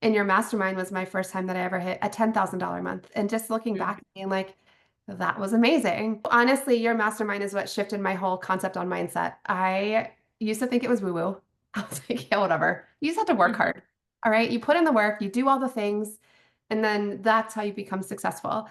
And your mastermind was my first time that I ever hit a $10,000 a month. And just looking back and being like, that was amazing. Honestly, your mastermind is what shifted my whole concept on mindset. I used to think it was woo-woo. I was like, yeah, whatever. You just have to work Mhm. hard. All right. You put in the work, you do all the things, and then that's how you become successful.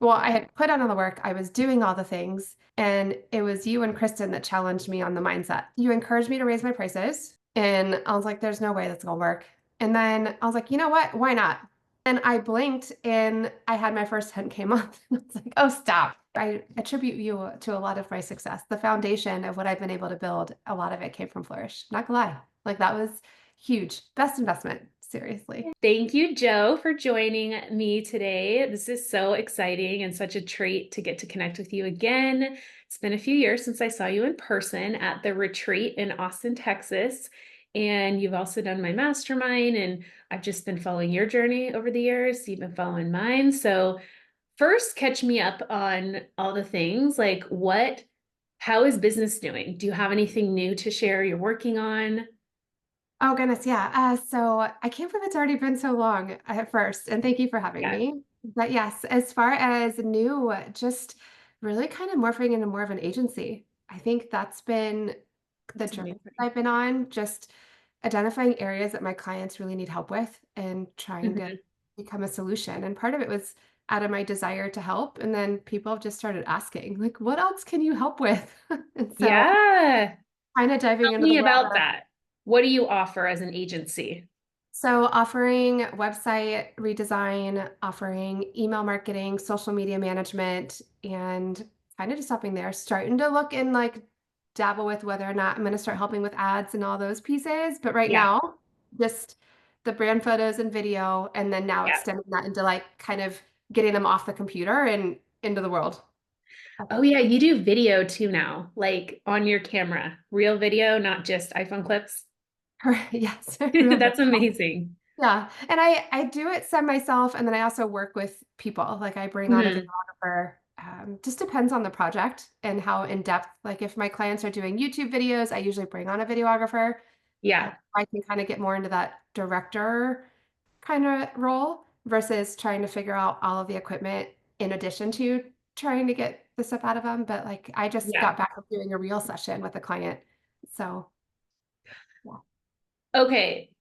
Well, I had put in all the work, I was doing all the things, and it was you and Kristen that challenged me on the mindset. You encouraged me to raise my prices, and I was like, there's no way that's gonna work. And then I was like, you know what? Why not? And I blinked and I had my first 10K month. And I was like, oh, stop. I attribute you to a lot of my success. The foundation of what I've been able to build, a lot of it came from Flourish. Not gonna lie. Like that was huge. Best investment, seriously. Thank you, Joe, for joining me today. This is so exciting and such a treat to get to connect with you again. It's been a few years since I saw you in person at the retreat in Austin, Texas. And you've also done my mastermind, and I've just been following your journey over the years. You've been following mine. So, first, catch me up on all the things like how is business doing? Do you have anything new to share you're working on? Oh goodness, yeah. So I can't believe it's already been so long at first, and thank you for having Yeah, me. But yes, as far as new, just really kind of morphing into more of an agency. I think that's been the that's journey amazing. that I've been on, just identifying areas that my clients really need help with and trying to Mhm. become a solution. And part of it was out of my desire to help. And then people have just started asking, like, what else can you help with? And so Yeah. kind of diving Tell into the me world about of that. What do you offer as an agency? so offering website redesign, offering email marketing, social media management, and kind of just stopping there, starting to look and like dabble with whether or not I'm going to start helping with ads and all those pieces. But right Yeah. now, just the brand photos and video, and then now Yeah. extending that into like kind of getting them off the computer and into the world. Oh, yeah. You do video too now, like on your camera, real video, not just iPhone clips. Yes, real video. That's amazing. Yeah, and I do it some myself, and then I also work with people. Like I bring on a Mhm. videographer. Just depends on the project and how in depth. Like if my clients are doing YouTube videos, I usually bring on a videographer. Yeah. I can kind of get more into that director kind of role versus trying to figure out all of the equipment in addition to trying to get the stuff out of them. But like I just Yeah. got back from doing a reel session with a client, so yeah. Okay.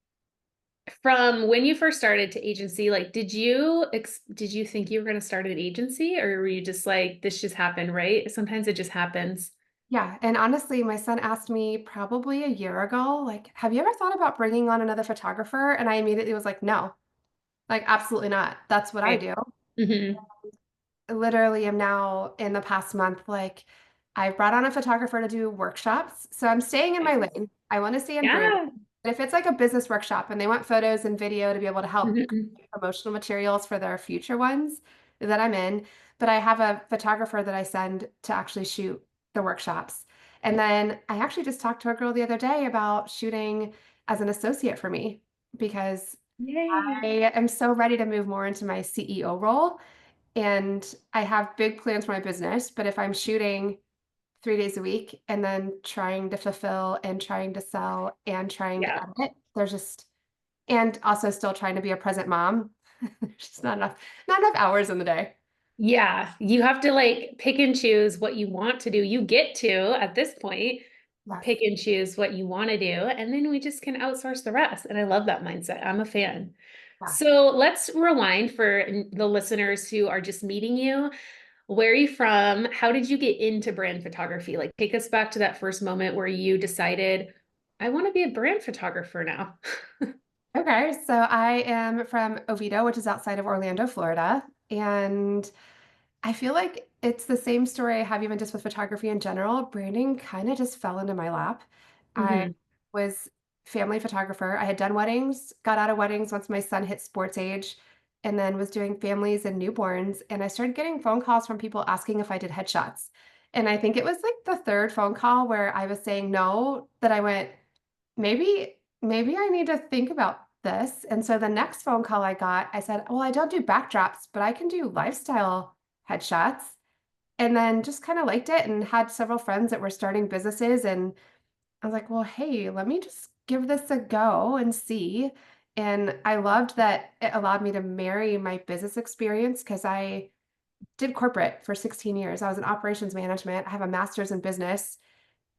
From when you first started to agency, like, did you think you were going to start an agency, or were you just like, this just happened, right? Sometimes it just happens. Yeah, and honestly, my son asked me probably a year ago, like, "Have you ever thought about bringing on another photographer?" And I immediately was like, "No, like, absolutely not. That's what I Right. do." Hmm. Literally am now in the past month, like, I brought on a photographer to do workshops. So I'm staying in my lane. I want to stay in brand. Yeah. But if it's like a business workshop and they want photos and video to be able to help Mhm. create promotional materials for their future ones, that I'm in. But I have a photographer that I send to actually shoot the workshops. And then I actually just talked to a girl the other day about shooting as an associate for me because Yay. I am so ready to move more into my CEO role. And I have big plans for my business, but if I'm shooting 3 days a week and then trying to fulfill and trying to sell and trying to Yeah. edit, there's just, and also still trying to be a present mom. There's just not enough hours in the day. Yeah, you have to like pick and choose what you want to do. You get to, at this point, Yes. pick and choose what you want to do, and then we just can outsource the rest. And I love that mindset. I'm a fan. Yeah. So let's rewind for the listeners who are just meeting you. Where are you from? How did you get into brand photography? Like, take us back to that first moment where you decided, I want to be a brand photographer now. Okay. So I am from Oviedo, which is outside of Orlando, Florida. And I feel like it's the same story I have even just with photography in general. Branding kind of just fell into my lap. I Hmm. was family photographer. I had done weddings, got out of weddings once my son hit sports age, and then was doing families and newborns. And I started getting phone calls from people asking if I did headshots. And I think it was like the third phone call where I was saying no, that I went, maybe I need to think about this. And so the next phone call I got, I said, well, I don't do backdrops, but I can do lifestyle headshots. And then just kind of liked it and had several friends that were starting businesses. And I was like, well, hey, let me just give this a go and see. And I loved that it allowed me to marry my business experience because I did corporate for 16 years. I was in operations management. I have a master's in business.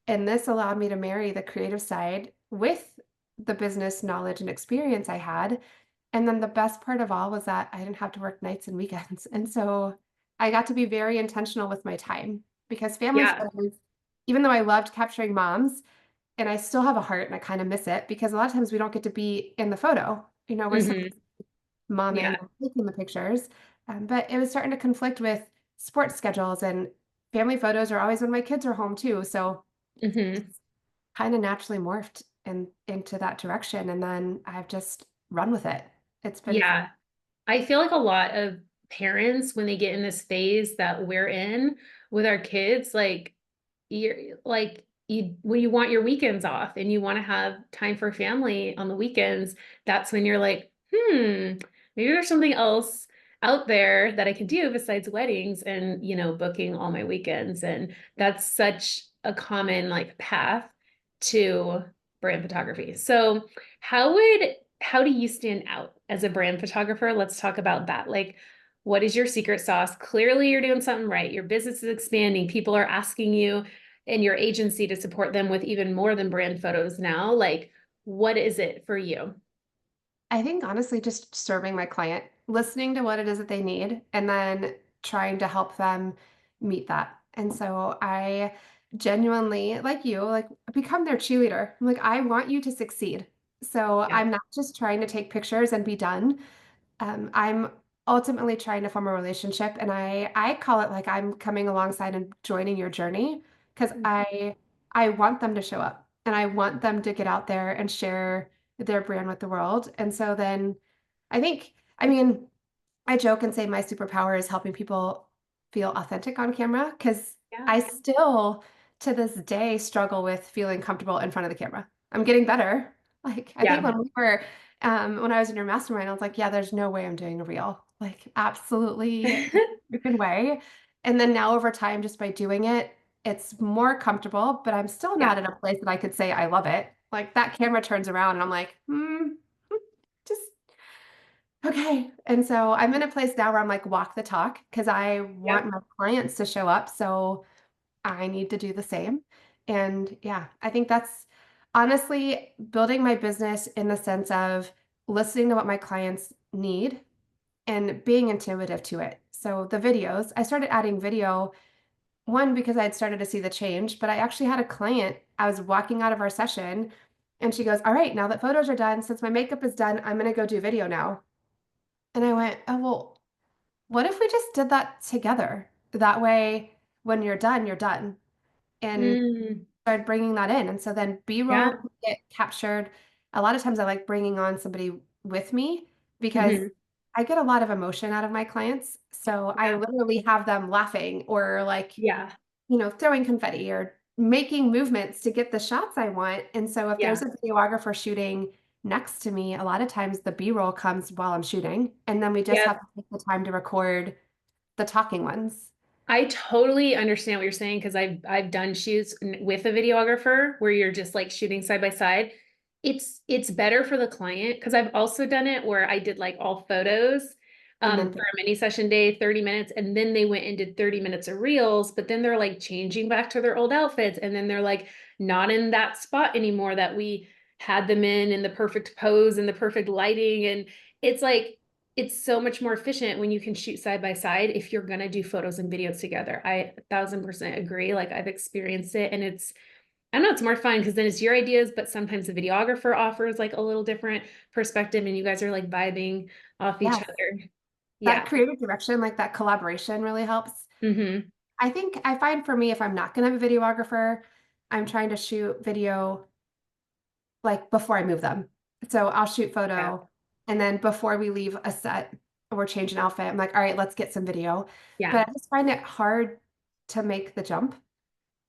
And this allowed me to marry the creative side with the business knowledge and experience I had. And then the best part of all was that I didn't have to work nights and weekends. And so I got to be very intentional with my time because family Yeah. photos, even though I loved capturing moms, and I still have a heart and I kind of miss it because a lot of times we don't get to be in the photo. We're so Hmm. momming Yeah. and taking the pictures. But it was starting to conflict with sports schedules and family photos are always when my kids are home too. So Hmm. kind of naturally morphed into that direction. And then I've just run with it. It's been fun. Yeah. I feel like a lot of parents, when they get in this phase that we're in with our kids, you when you want your weekends off and you want to have time for family on the weekends, that's when you're like, maybe there's something else out there that I can do besides weddings and, booking all my weekends. And that's such a common like path to brand photography. So how do you stand out as a brand photographer? Let's talk about that. Like, what is your secret sauce? Clearly, you're doing something right. Your business is expanding. People are asking you and your agency to support them with even more than brand photos now. Like, what is it for you? I think honestly, just serving my client, listening to what it is that they need, and then trying to help them meet that. And so I genuinely, like you, like become their cheerleader. I'm like, I want you to succeed. So Yeah. I'm not just trying to take pictures and be done. I'm ultimately trying to form a relationship, and I call it like I'm coming alongside and joining your journey because I want them to show up and I want them to get out there and share their brand with the world. And so then I mean, I joke and say my superpower is helping people feel authentic on camera because Yeah. I still, to this day, struggle with feeling comfortable in front of the camera. I'm getting better. Like, I think Yeah. when I was in your mastermind, I was like, yeah, there's no way I'm doing a reel. Like, absolutely no freaking way. And then now over time, just by doing it, it's more comfortable, but I'm still Yeah. not at a place that I could say I love it. Like, that camera turns around and I'm like, just okay. And so I'm in a place now where I'm like, walk the talk because I Yep. want my clients to show up. So I need to do the same. And yeah, I think that's honestly building my business in the sense of listening to what my clients need and being intuitive to it. So the videos, I started adding video, one because I had started to see the change, but I actually had a client, I was walking out of our session and she goes, all right, now that photos are done, since my makeup is done, I'm going to go do video now. And I went, oh, well, what if we just did that together? That way, when you're done, you're done. And Mm, started bringing that in. And so then B-roll yeah. can get captured. A lot of times I like bringing on somebody with me because Hmm. I get a lot of emotion out of my clients. So I Yeah. literally have them laughing or like, Yeah. throwing confetti or making movements to get the shots I want. And so if there's Yeah. a videographer shooting next to me, a lot of times the B-roll comes while I'm shooting. And then we just have Yep. to take the time to record the talking ones. I totally understand what you're saying because I've done shoots with a videographer where you're just like shooting side by side. It's better for the client because I've also done it where I did like all photos And then for a mini session day, 30 minutes, and then they went and did 30 minutes of reels, but then they're like changing back to their old outfits and then they're like not in that spot anymore that we had them in the perfect pose and the perfect lighting. And it's like it's so much more efficient when you can shoot side by side if you're going to do photos and videos together. I 1000% agree. Like I've experienced it and I don't know, it's more fun because then it's your ideas, but sometimes the videographer offers like a little different perspective and you guys are like vibing off each yes, other. that Yeah. creative direction, like that collaboration really helps. Hmm. I think I find for me, if I'm not going to have a videographer, I'm trying to shoot video like before I move them. So I'll shoot Yeah. photo and then before we leave a set or change an outfit, I'm like, all right, let's get some video. Yeah. But I just find it hard to make the jump.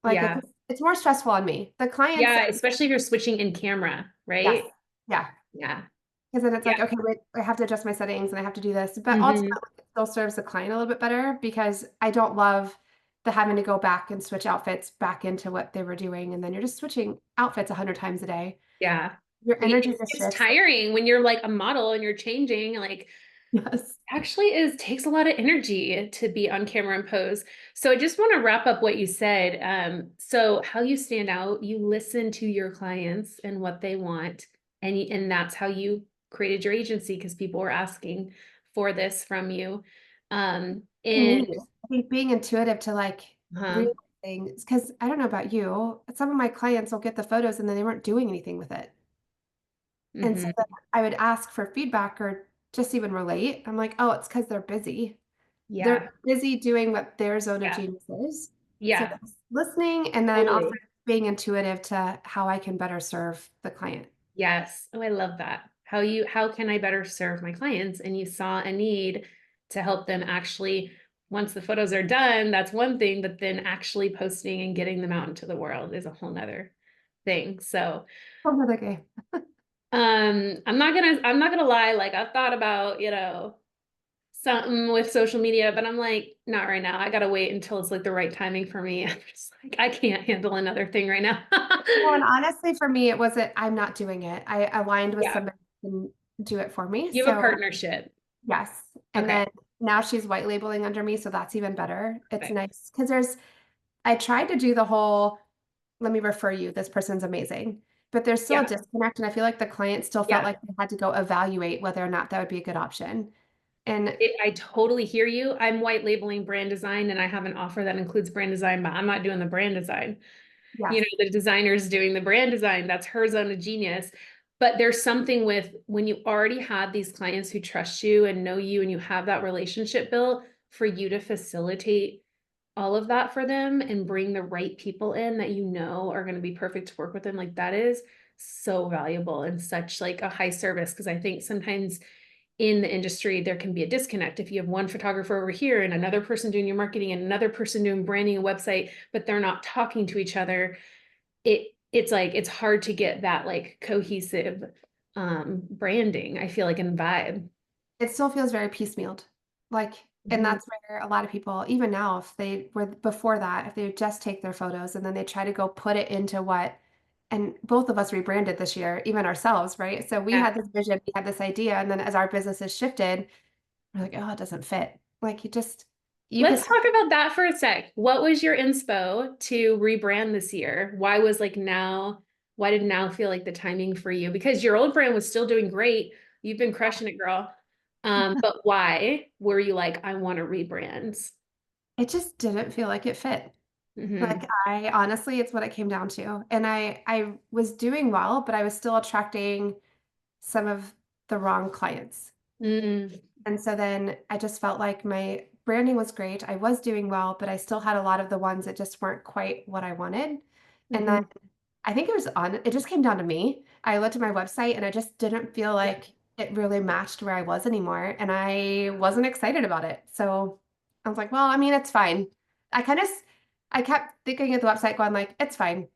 Like Yeah. it's more stressful on me. The clients, Yeah. Especially if you're switching in camera, yes. right? Yeah. Yeah. Because then it's Yeah. like, okay, wait, I have to adjust my settings and I have to do this. But Hmm. ultimately, it still serves the client a little bit better because I don't love the having to go back and switch outfits back into what they were doing. And then you're just switching outfits 100 times a day. Yeah. Your energy just It's shifts. tiring when you're like a model and you're changing, like Yes. actually is takes a lot of energy to be on camera and pose. So I just want to wrap up what you said. So how you stand out, you listen to your clients and what they want, and that's how you created your agency because people were asking for this from you. And Me, I think being intuitive to like uh, real things, because I don't know about you, some of my clients will get the photos and then they weren't doing anything with it. And so mhm, then I would ask for feedback or just even relate. I'm like, oh, it's because they're busy. They're yeah, busy doing what their zone of yeah, genius is. So yeah, that's listening and then also totally. being intuitive to how I can better serve the client. Yes. Oh, I love that. How can I better serve my clients? And you saw a need to help them actually, once the photos are done, that's one thing, but then actually posting and getting them out into the world is a whole nother thing. So, Oh, another game. I'm not gonna lie, like I've thought about, something with social media, but I'm like, not right now. I gotta wait until it's like the right timing for me. I'm just like, I can't handle another thing right now. Well, and honestly, for me, it wasn't, I'm not doing it. I aligned with Yeah. somebody who can do it for me. You have a So partnership. yes. And Okay. then now she's white labeling under me, so that's even better. It's Perfect. nice because I tried to do the whole, let me refer you, this person's amazing. But there's still a Yeah. disconnect. And I feel like the client still felt Yeah. like they had to go evaluate whether or not that would be a good option. And I totally hear you. I'm white labeling brand design and I have an offer that includes brand design, but I'm not doing the brand design. yes, The designer's doing the brand design. That's her zone of genius. But there's something with when you already have these clients who trust you and know you and you have that relationship built for you to facilitate all of that for them and bring the right people in that you know are going to be perfect to work with them. Like that is so valuable and such like a high service because I think sometimes in the industry, there can be a disconnect. If you have one photographer over here and another person doing your marketing and another person doing branding and website, but they're not talking to each other, it's like it's hard to get that like cohesive branding, I feel like, and vibe. it still feels very piecemealed. Like, and Mhm. that's where a lot of people, even now, if they were before that, if they just take their photos and then they try to go put it into what, and both of us rebranded this year, even ourselves, right? So we Yeah. had this vision, we had this idea, and then as our businesses shifted, we're like, oh, it doesn't fit. Like you could Let's talk about that for a sec. What was your inspo to rebrand this year? Why did now feel like the timing for you? Because your old brand was still doing great. You've been crushing it, girl. But why were you like, I want to rebrand? it just didn't feel like it fit. Like Hmm. I honestly, it's what it came down to. And I was doing well, but I was still attracting some of the wrong clients. Mm-hmm. And so then I just felt like my branding was great. I was doing well, but I still had a lot of the ones that just weren't quite what I wanted. And then Hmm. I think it just came down to me. I looked at my website and I just didn't feel Yeah. like it really matched where I was anymore. And I wasn't excited about it. So I was like, well, I mean, it's fine. I kind of, I kept thinking at the website going like, it's fine.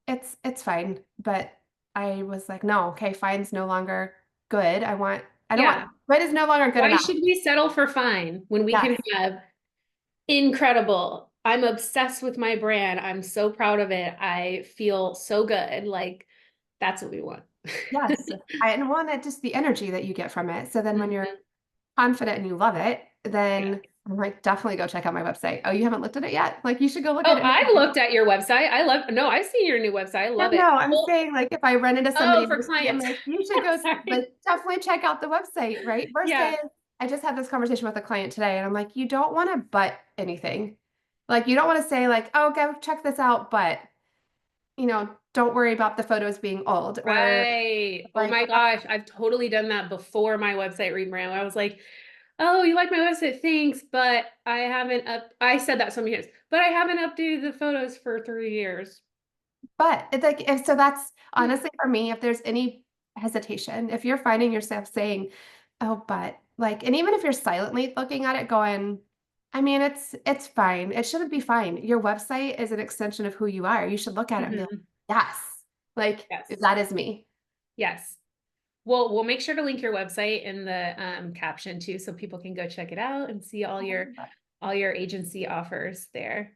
It's fine. But I was like, no, okay, fine's no longer good. I don't want, Yeah. good is no longer good Why enough. should we settle for fine when we can Yes. have incredible? I'm obsessed with my brand. I'm so proud of it. I feel so good. Like that's what we want. Yes. And one, it just the energy that you get from it. So then when you're Mhm. confident and you love it, Yeah. then I'm like, definitely go check out my website. Oh, you haven't looked at it yet? Like you should go look Oh, at it I've now. looked at your website. No, I've seen your new website. I No, love it. no, I'm Well, saying like if I run into somebody oh, in for the street, I'm clients. like, you should go Sorry. like definitely check out the website, right? Yeah. Versus I just had this conversation with a client today and I'm like, you don't want to but anything. Like you don't want to say like, oh, go check this out, but don't worry about the photos being old or Right. Oh like, my gosh. I've totally done that before my website rebrand. I was like, oh, you like my website? Thanks, but I said that so many times, but I haven't updated the photos for 3 years. but it's like if so that's honestly for me, if there's any hesitation, if you're finding yourself saying, oh, but like, and even if you're silently looking at it going, I mean, it's fine. It shouldn't be fine. Your website is an extension of who you are. You should look at it and be like, Mhm. yes, like Yes. that is me. Yes. Well, we'll make sure to link your website in the caption too, so people can go check it out and see all your agency offers there.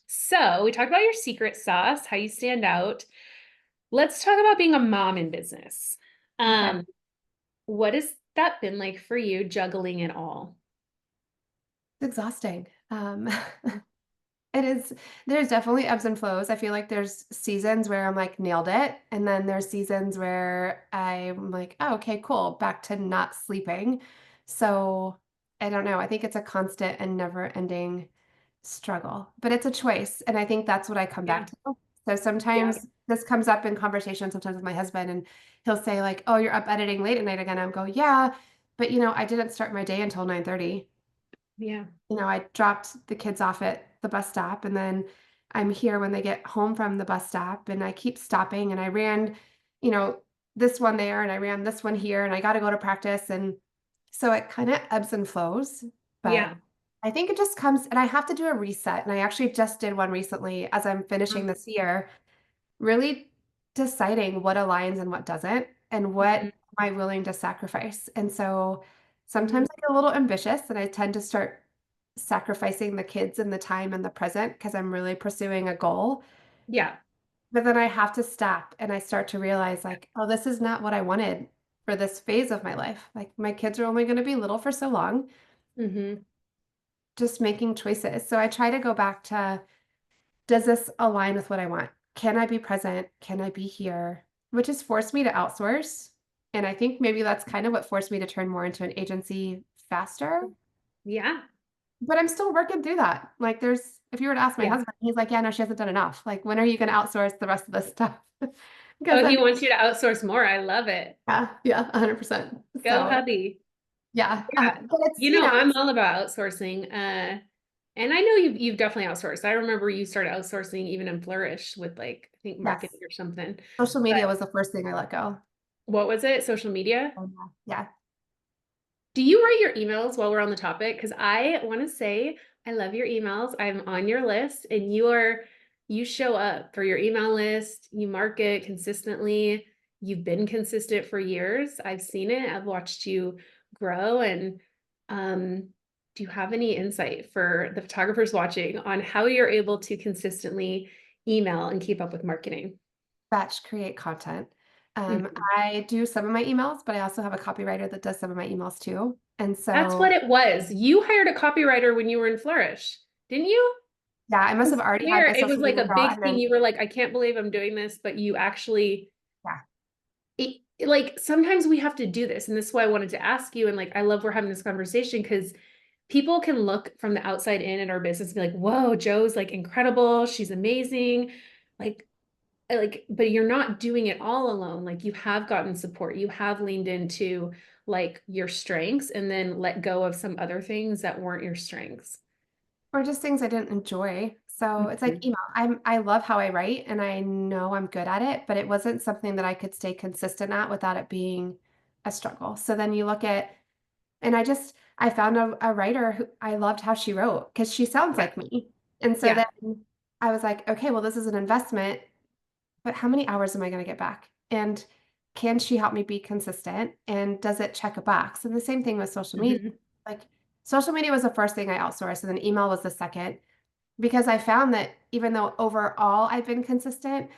So we talked about your secret sauce, how you stand out. let's talk about being a mom in business. Okay. Um, what has that been like for you, juggling it all? It's exhausting. It is, there's definitely ebbs and flows. I feel like there's seasons where I'm like nailed it, and then there's seasons where I'm like, oh, okay, cool, back to not sleeping. So I don't know. I think it's a constant and never-ending struggle, but it's a choice, and I think that's what I come Yeah. back to. So Yeah. sometimes this comes up in conversation sometimes with my husband, and he'll say like, "Oh, you're up editing late at night again." I'm go, "Yeah, but I didn't start my day until 9:30. Yeah. I dropped the kids off at the bus stop, and then I'm here when they get home from the bus stop, and I keep stopping, and I ran, you know, this one there and I ran this one here, and I got to go to practice, and so it kind of ebbs and flows, but Yeah. I think it just comes, and I have to do a reset, and I actually just did one recently as I'm finishing this year, really deciding what aligns and what doesn't, and what Mhm. am I willing to sacrifice. And so Mhm. sometimes I get a little ambitious and I tend to start sacrificing the kids and the time and the present because I'm really pursuing a goal. Yeah. But then I have to stop and I start to realize, like, oh, this is not what I wanted for this phase of my life. Like, my kids are only going to be little for so long, Hmm. just making choices. So I try to go back to, does this align with what I want? Can I be present? Can I be here? Which has forced me to outsource. And I think maybe that's kind of what forced me to turn more into an agency faster. Yeah. But I'm still working through that. Like, if you were to ask my Yeah. husband, he's like, yeah, no, she hasn't done enough. Like, when are you going to outsource the rest of this stuff? Because Oh, he wants you to outsource more. I love it. yeah, 100%. Go, So, hubby. yeah. Yeah. But it's, I'm it's, all about outsourcing. And I know you've definitely outsourced. I remember you started outsourcing even in Flourish with like, I think yes, marketing or something. social But media was the first thing I let go. what was it? Social media? Oh, yeah. Do you write your emails while we're on the topic? Because I want to say I love your emails. I'm on your list and you show up for your email list. You market consistently. You've been consistent for years. I've seen it. I've watched you grow. And um, do you have any insight for the photographers watching on how you're able to consistently email and keep up with marketing? Batch create content. Mhm. I do some of my emails, but I also have a copywriter that does some of my emails too. And That's so, what it was. You hired a copywriter when you were in Flourish, didn't you? yeah, I must have already had Swear my it was social like media a girl. big And thing. then, You were like, I can't believe I'm doing this, but you actually yeah, like sometimes we have to do this. And this is why I wanted to ask you. And like, I love we're having this conversation because people can look from the outside in at our business and be like, whoa, Joe's like incredible. She's amazing. Like, but you're not doing it all alone. Like you have gotten support. You have leaned into like your strengths and then let go of some other things that weren't your strengths. or just things I didn't enjoy. So it's like Mhm. email. I love how I write and I know I'm good at it, but it wasn't something that I could stay consistent at without it being a struggle. So then you look at, and I found a writer who I loved how she wrote because she sounds Yeah. like me. And so Yeah. then I was like, okay, well, this is an investment, but how many hours am I going to get back? And can she help me be consistent? And does it check a box? And the same thing with social media. Mhm. Like, social media was the first thing I outsourced, and then email was the second, because I found that even though overall I've been consistent,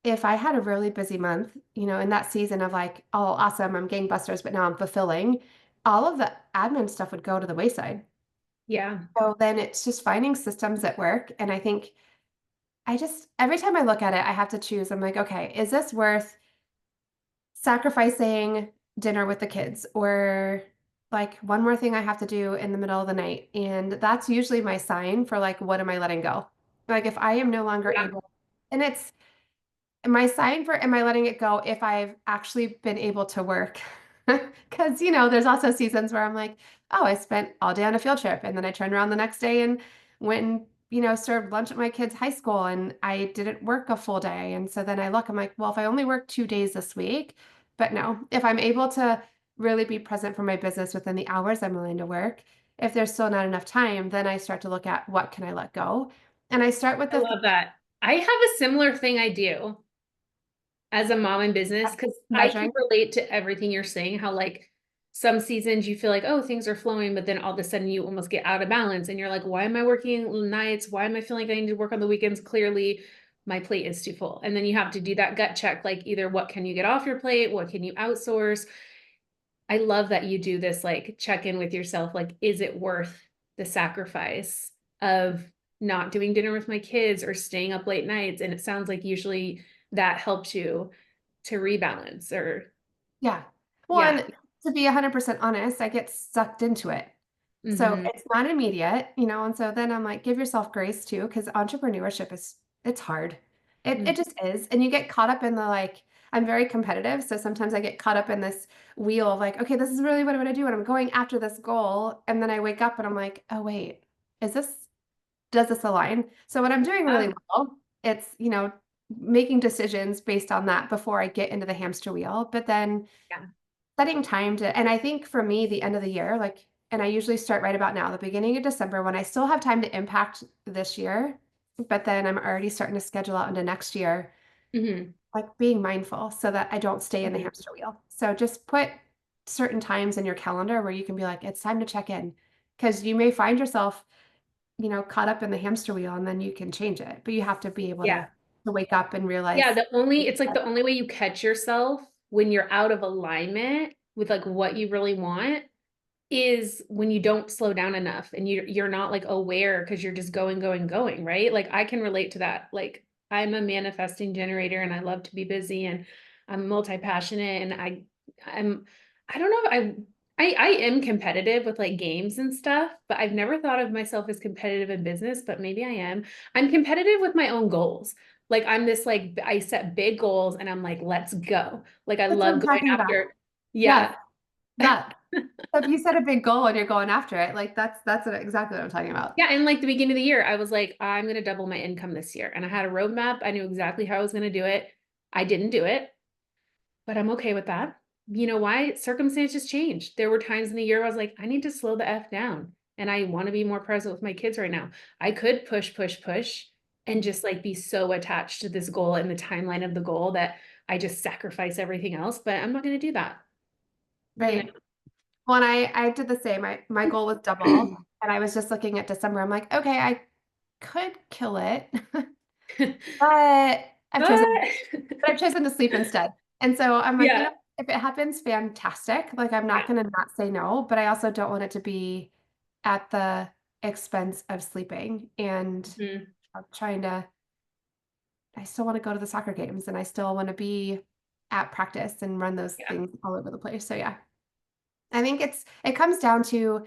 if I had a really busy month, in that season of like, oh, awesome, I'm gangbusters, but now I'm fulfilling, all of the admin stuff would go to the wayside. Yeah. So then it's just finding systems that work. And I think every time I look at it, I have to choose. I'm like, okay, is this worth sacrificing dinner with the kids or like one more thing I have to do in the middle of the night? And that's usually my sign for like, what am I letting go? Like, if I am no longer Yeah. able, and it's my sign for, am I letting it go if I've actually been able to work? Because, there's also seasons where I'm like, oh, I spent all day on a field trip. And then I turned around the next day and went and, served lunch at my kid's high school and I didn't work a full day. And so then I look, I'm like, well, if I only work 2 days this week, but no, if I'm able to really be present for my business within the hours I'm willing to work, if there's still not enough time, then I start to look at what can I let go? And I start with I the love that. I have a similar thing I do as a mom in business because I can measuring. relate to everything you're saying, how like some seasons you feel like, oh, things are flowing, but then all of a sudden you almost get out of balance and you're like, why am I working nights? Why am I feeling like I need to work on the weekends clearly? my plate is too full. And then you have to do that gut check, like either what can you get off your plate? What can you outsource? I love that you do this like check in with yourself. Like, is it worth the sacrifice of not doing dinner with my kids or staying up late nights? And it sounds like usually that helps you to rebalance or, Yeah. Well, yeah. and to be 100% honest, I get sucked into it. So Mm-hmm. it's not immediate, and so then I'm like, give yourself grace too, because entrepreneurship it's hard. It Mm-hmm. just is. And you get caught up in the like, I'm very competitive. So sometimes I get caught up in this wheel of like, okay, this is really what I want to do. And I'm going after this goal. And then I wake up and I'm like, oh wait, is this, does this align? So when I'm doing really well, it's, making decisions based on that before I get into the hamster wheel. But then Yeah. setting time to, and I think for me, the end of the year, like, and I usually start right about now, the beginning of December, when I still have time to impact this year, but then I'm already starting to schedule out into next year, Mm-hmm. like being mindful so that I don't stay in the Mm-hmm. hamster wheel. So just put certain times in your calendar where you can be like, it's time to check in, because you may find yourself, caught up in the hamster wheel and then you can change it, but you have to be able Yeah. to wake up and Yeah. realize. It's like the only way you catch yourself when you're out of alignment with like what you really want is when you don't slow down enough and you're not like aware because you're just going, right? Like I can relate to that. Like I'm a manifesting generator and I love to be busy and I'm multi-passionate and I'm I don't know if I am competitive with like games and stuff, but I've never thought of myself as competitive in business, but maybe I am. I'm competitive with my own goals. Like I'm this like I set big goals and I'm like, let's go. Like I That's what love I'm going talking about. after. Yes, Yeah. that. So if you set a big goal and you're going after it, like exactly what I'm talking about. Yeah, and like the beginning of the year, I was like, I'm going to double my income this year. And I had a roadmap. I knew exactly how I was going to do it. I didn't do it, but I'm okay with that. You know why? Circumstances change. There were times in the year I was like, I need to slow the F down and I want to be more present with my kids right now. I could push and just like be so attached to this goal and the timeline of the goal that I just sacrifice everything else, but I'm not going to do that. You Right. Well, and I did the same. My goal was double, know? and I was just looking at December. I'm like, okay, I could kill it, but I've chosen But but I've chosen to sleep instead. And so I'm like, yeah, if it happens, fantastic. Like I'm not yeah. gonna not say no, but I also don't want it to be at the expense of sleeping. And Mhm. I'm trying to, I still want to go to the soccer games and I still want to be at practice and run those Yeah. things all over the place. So yeah. I think it comes down to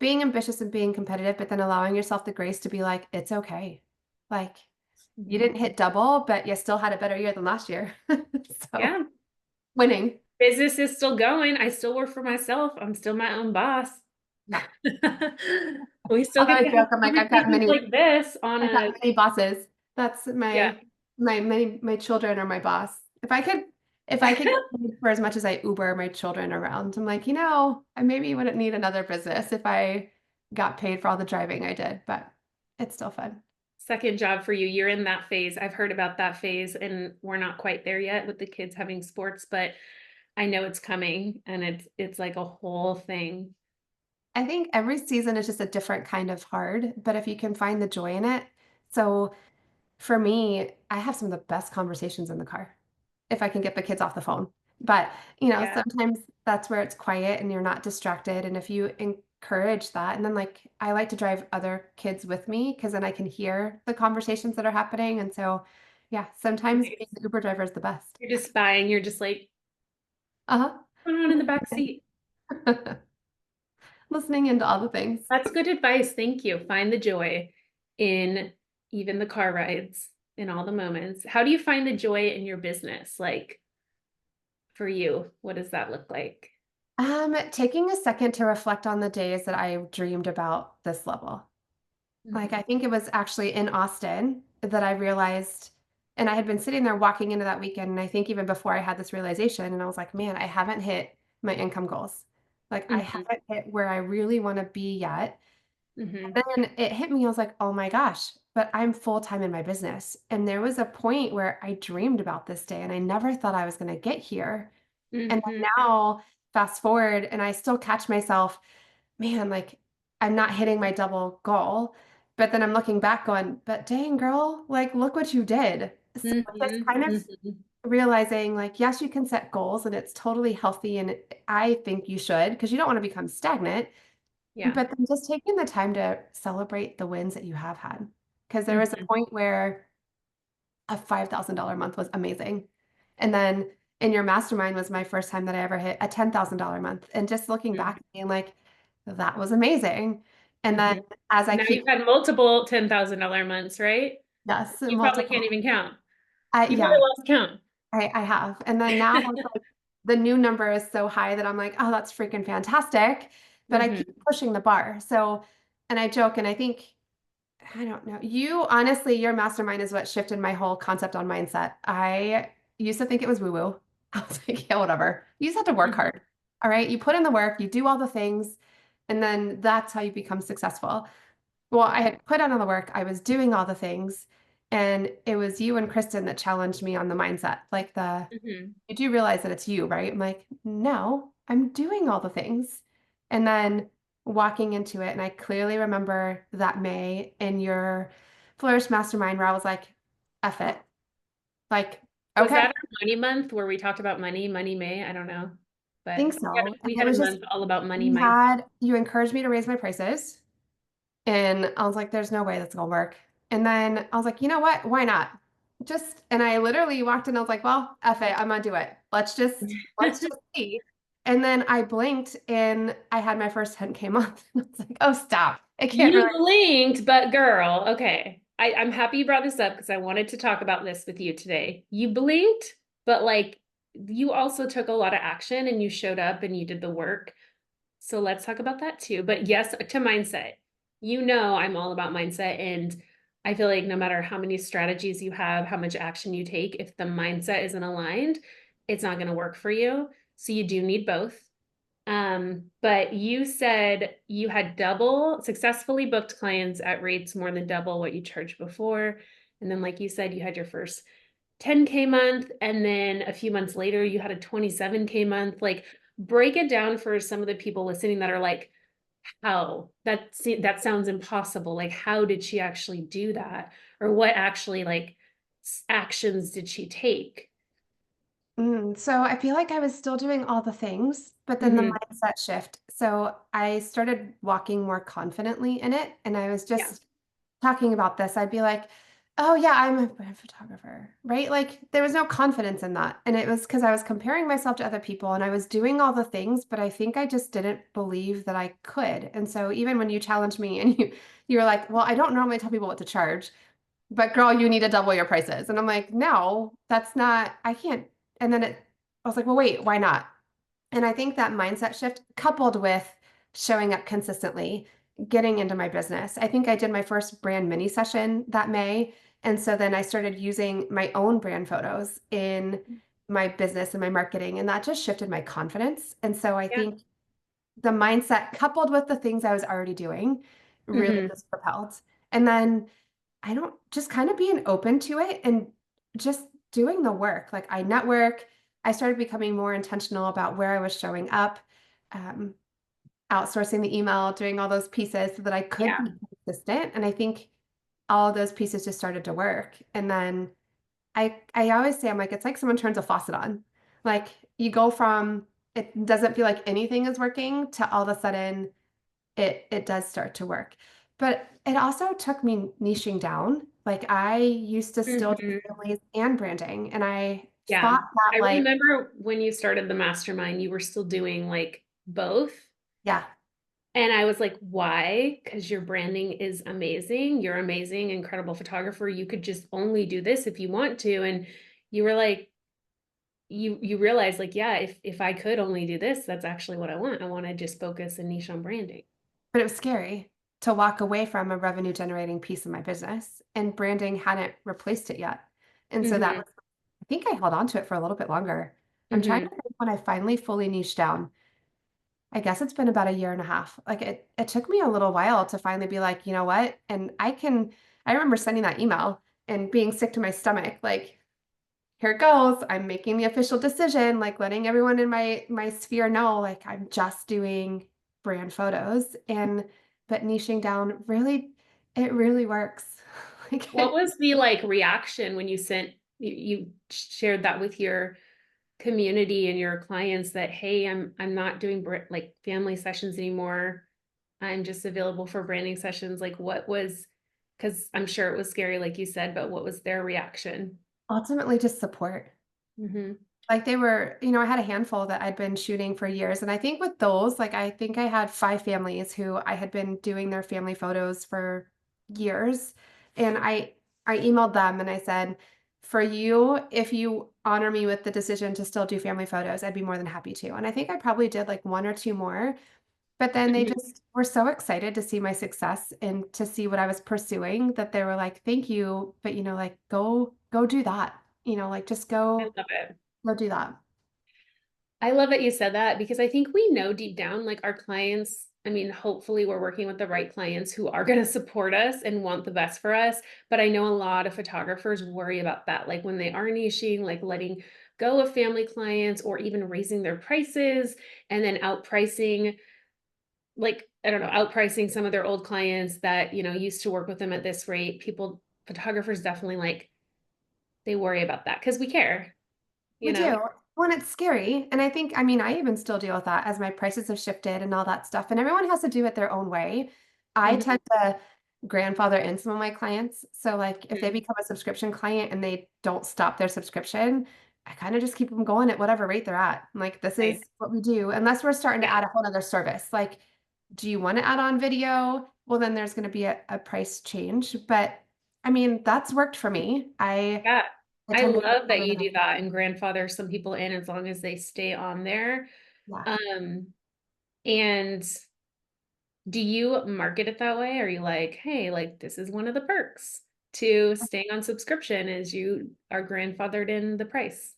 being ambitious and being competitive, but then allowing yourself the grace to be like, it's okay. Like you Mhm. didn't hit double, but you still had a better year than last year. So Yeah. winning. Business is still going. I still work for myself. I'm still my own boss. Yeah. We still Although get I to have joke, I'm like, conversations like this on I've got a, many bosses. That's yeah. my children are my boss. If I could get paid for as much as I Uber my children around, I'm like, I maybe wouldn't need another business if I got paid for all the driving I did, but it's still fun. Second job for you. You're in that phase. I've heard about that phase and we're not quite there yet with the kids having sports, but I know it's coming and it's like a whole thing. I think every season is just a different kind of hard, but if you can find the joy in it. So for me, I have some of the best conversations in the car if I can get the kids off the phone. But, Yeah. sometimes that's where it's quiet and you're not distracted. And if you encourage that, and then like I like to drive other kids with me because then I can hear the conversations that are happening. And so, yeah, sometimes being Nice. the Uber driver is the best. You're just spying. You're just like, Uh-huh. what's going on in the back seat? Listening into all the things. That's good advice. Thank you. Find the joy in even the car rides, in all the moments. How do you find the joy in your business? Like for you, what does that look like? Taking a second to reflect on the days that I dreamed about this level. Like, Mhm. I think it was actually in Austin that I realized, and I had been sitting there walking into that weekend, and I think even before I had this realization, and I was like, man, I haven't hit my income goals. Like, I Mhm. haven't hit where I really want to be yet. Mhm. And then it hit me, I was like, oh my gosh, but I'm full time in my business. And there was a point where I dreamed about this day, and I never thought I was going to get here. And then Mhm. now, fast forward, and I still catch myself, man, like I'm not hitting my double goal. But then I'm looking back going, but dang, girl, like look what you did. So just Mhm, kind of mhm. realizing like, yes, you can set goals and it's totally healthy. And I think you should because you don't want to become stagnant. Yeah. But then just taking the time to celebrate the wins that you have had. Because there was a Mhm, point where a $5,000 month was amazing. And then in your mastermind was my first time that I ever hit a $10,000 month. And just looking mhm, back and being like, that was amazing. And then mhm. as I Now keep, you've had multiple $10,000 months, right? yes, You probably can't multiple. even count. You probably Yeah, lost count. I have. And then now it's like the new number is so high that I'm like, oh, that's freaking fantastic. But I keep Mhm, pushing the bar. So, and I joke, and I think, I don't know, you honestly, your mastermind is what shifted my whole concept on mindset. I used to think it was woo-woo. I was like, yeah, whatever. You just have to work mhm, hard. All right. You put in the work, you do all the things, and then that's how you become successful. Well, I had put on all the work, I was doing all the things, and it was you and Kristen that challenged me on the mindset. Like mhm. you do realize that it's you, right? I'm like, no, I'm doing all the things. And then walking into it, and I clearly remember that May in your Flourish Mastermind where I was like, F it. Like, Was okay, I that our money month where we talked about money, money May? I don't know. But think so. And we it had a was just, month all about money mindset. you encouraged me to raise my prices. And I was like, there's no way that's gonna work. And then I was like, you know what? Why not? Just, and I literally walked in, I was like, well, F it, I'm gonna do it. Let's just see. And then I blinked and I had my first 10K month. And I was like, oh, stop. It can't You really. blinked, but girl, okay. I'm happy you brought this up because I wanted to talk about this with you today. You blinked, but like you also took a lot of action and you showed up and you did the work. So let's talk about that too. But yes, to mindset. You know, I'm all about mindset. And I feel like no matter how many strategies you have, how much action you take, if the mindset isn't aligned, it's not going to work for you. So you do need both. But you said you had double successfully booked clients at rates more than double what you charged before. And then, like you said, you had your first 10K month, and then a few months later, you had a 27K month. Like, break it down for some of the people listening that are like, how that sounds impossible. Like, how did she actually do that? Or what actually like actions did she take? So I feel like I was still doing all the things, but then the Hmm. mindset shift. So I started walking more confidently in it. And I was Yeah. just talking about this, I'd be like, oh, yeah, I'm a brand photographer, right? Like there was no confidence in that. And it was because I was comparing myself to other people and I was doing all the things, but I think I just didn't believe that I could. And so even when you challenged me and you were like, well, I don't normally tell people what to charge, but girl, you need to double your prices. And I'm like, no, that's not, I can't. And then I was like, well, wait, why not? And I think that mindset shift coupled with showing up consistently, getting into my business. I think I did my first brand mini session that May. And so then I started using my own brand photos in my business and my marketing. And that just shifted my confidence. And so I Yeah. think the mindset coupled with the things I was already doing really Hmm. just propelled. And then I don't just kind of being open to it and just doing the work. Like I network, I started becoming more intentional about where I was showing up, um, outsourcing the email, doing all those pieces so that I could Yeah. be consistent. And I think all of those pieces just started to work. And then I always say, I'm like, it's like someone turns a faucet on. Like you go from it doesn't feel like anything is working to all of a sudden it does start to work. But it also took me niching down. Like I used to still do Hmm. families and branding, and I Yeah. thought that I like, remember when you started the mastermind, you were still doing like both. yeah, And I was like, why? Because your branding is amazing. You're amazing, incredible photographer. You could just only do this if you want to. And you were like, you realize like, yeah, if I could only do this, that's actually what I want. I want to just focus and niche on branding. but it was scary to walk away from a revenue generating piece of my business, and branding hadn't replaced it yet. And so that Hmm. was, I think I held on to it for a little bit longer. I'm trying to Hmm. think when I finally fully niched down. I guess it's been about a year and a half. Like it took me a little while to finally be like, you know what? And I remember sending that email and being sick to my stomach, like, here it goes. I'm making the official decision, like letting everyone in my sphere know, like I'm just doing brand photos. And but niching down really, it really works. Like What was the like reaction when you sent You shared that with your community and your clients that, hey, I'm not doing like family sessions anymore. I'm just available for branding sessions. Like what was, because I'm sure it was scary, like you said, but what was their reaction? Ultimately, just support. Mm-hmm. Like they were, I had a handful that I'd been shooting for years. And I think with those, like I think I had 5 families who I had been doing their family photos for years. And I emailed them and I said, for you, if you honor me with the decision to still do family photos, I'd be more than happy to. And I think I probably did like one or two more, but then they Mm-hmm. just were so excited to see my success and to see what I was pursuing that they were like, thank you, but like go do that. Like just I go love it. go do that. I love that you said that because I think we know deep down, like our clients, I mean, hopefully we're working with the right clients who are going to support us and want the best for us. But I know a lot of photographers worry about that, like when they are niching, like letting go of family clients or even raising their prices and then outpricing, like, I don't know, outpricing some of their old clients that, used to work with them at this rate. Photographers definitely like, they worry about that because we care, you We know? do. When it's scary. And I think, I even still deal with that as my prices have shifted and all that stuff. And everyone has to do it their own way. I Mhm. tend to grandfather in some of my clients. So, like, if they Mhm. become a subscription client and they don't stop their subscription, I kind of just keep them going at whatever rate they're at. I'm like, this Nice. is what we do, unless we're starting to Yeah. add a whole other service. Like, do you want to add on video? Well, then there's going to be a price change. But that's worked for me. Yeah. I I tend to love that grandfather you them do in. that and grandfather some people in as long as they stay on there. Yeah. Um, and do you market it that way? Are you like, hey, like this is one of the perks to staying on subscription is you are grandfathered in the price?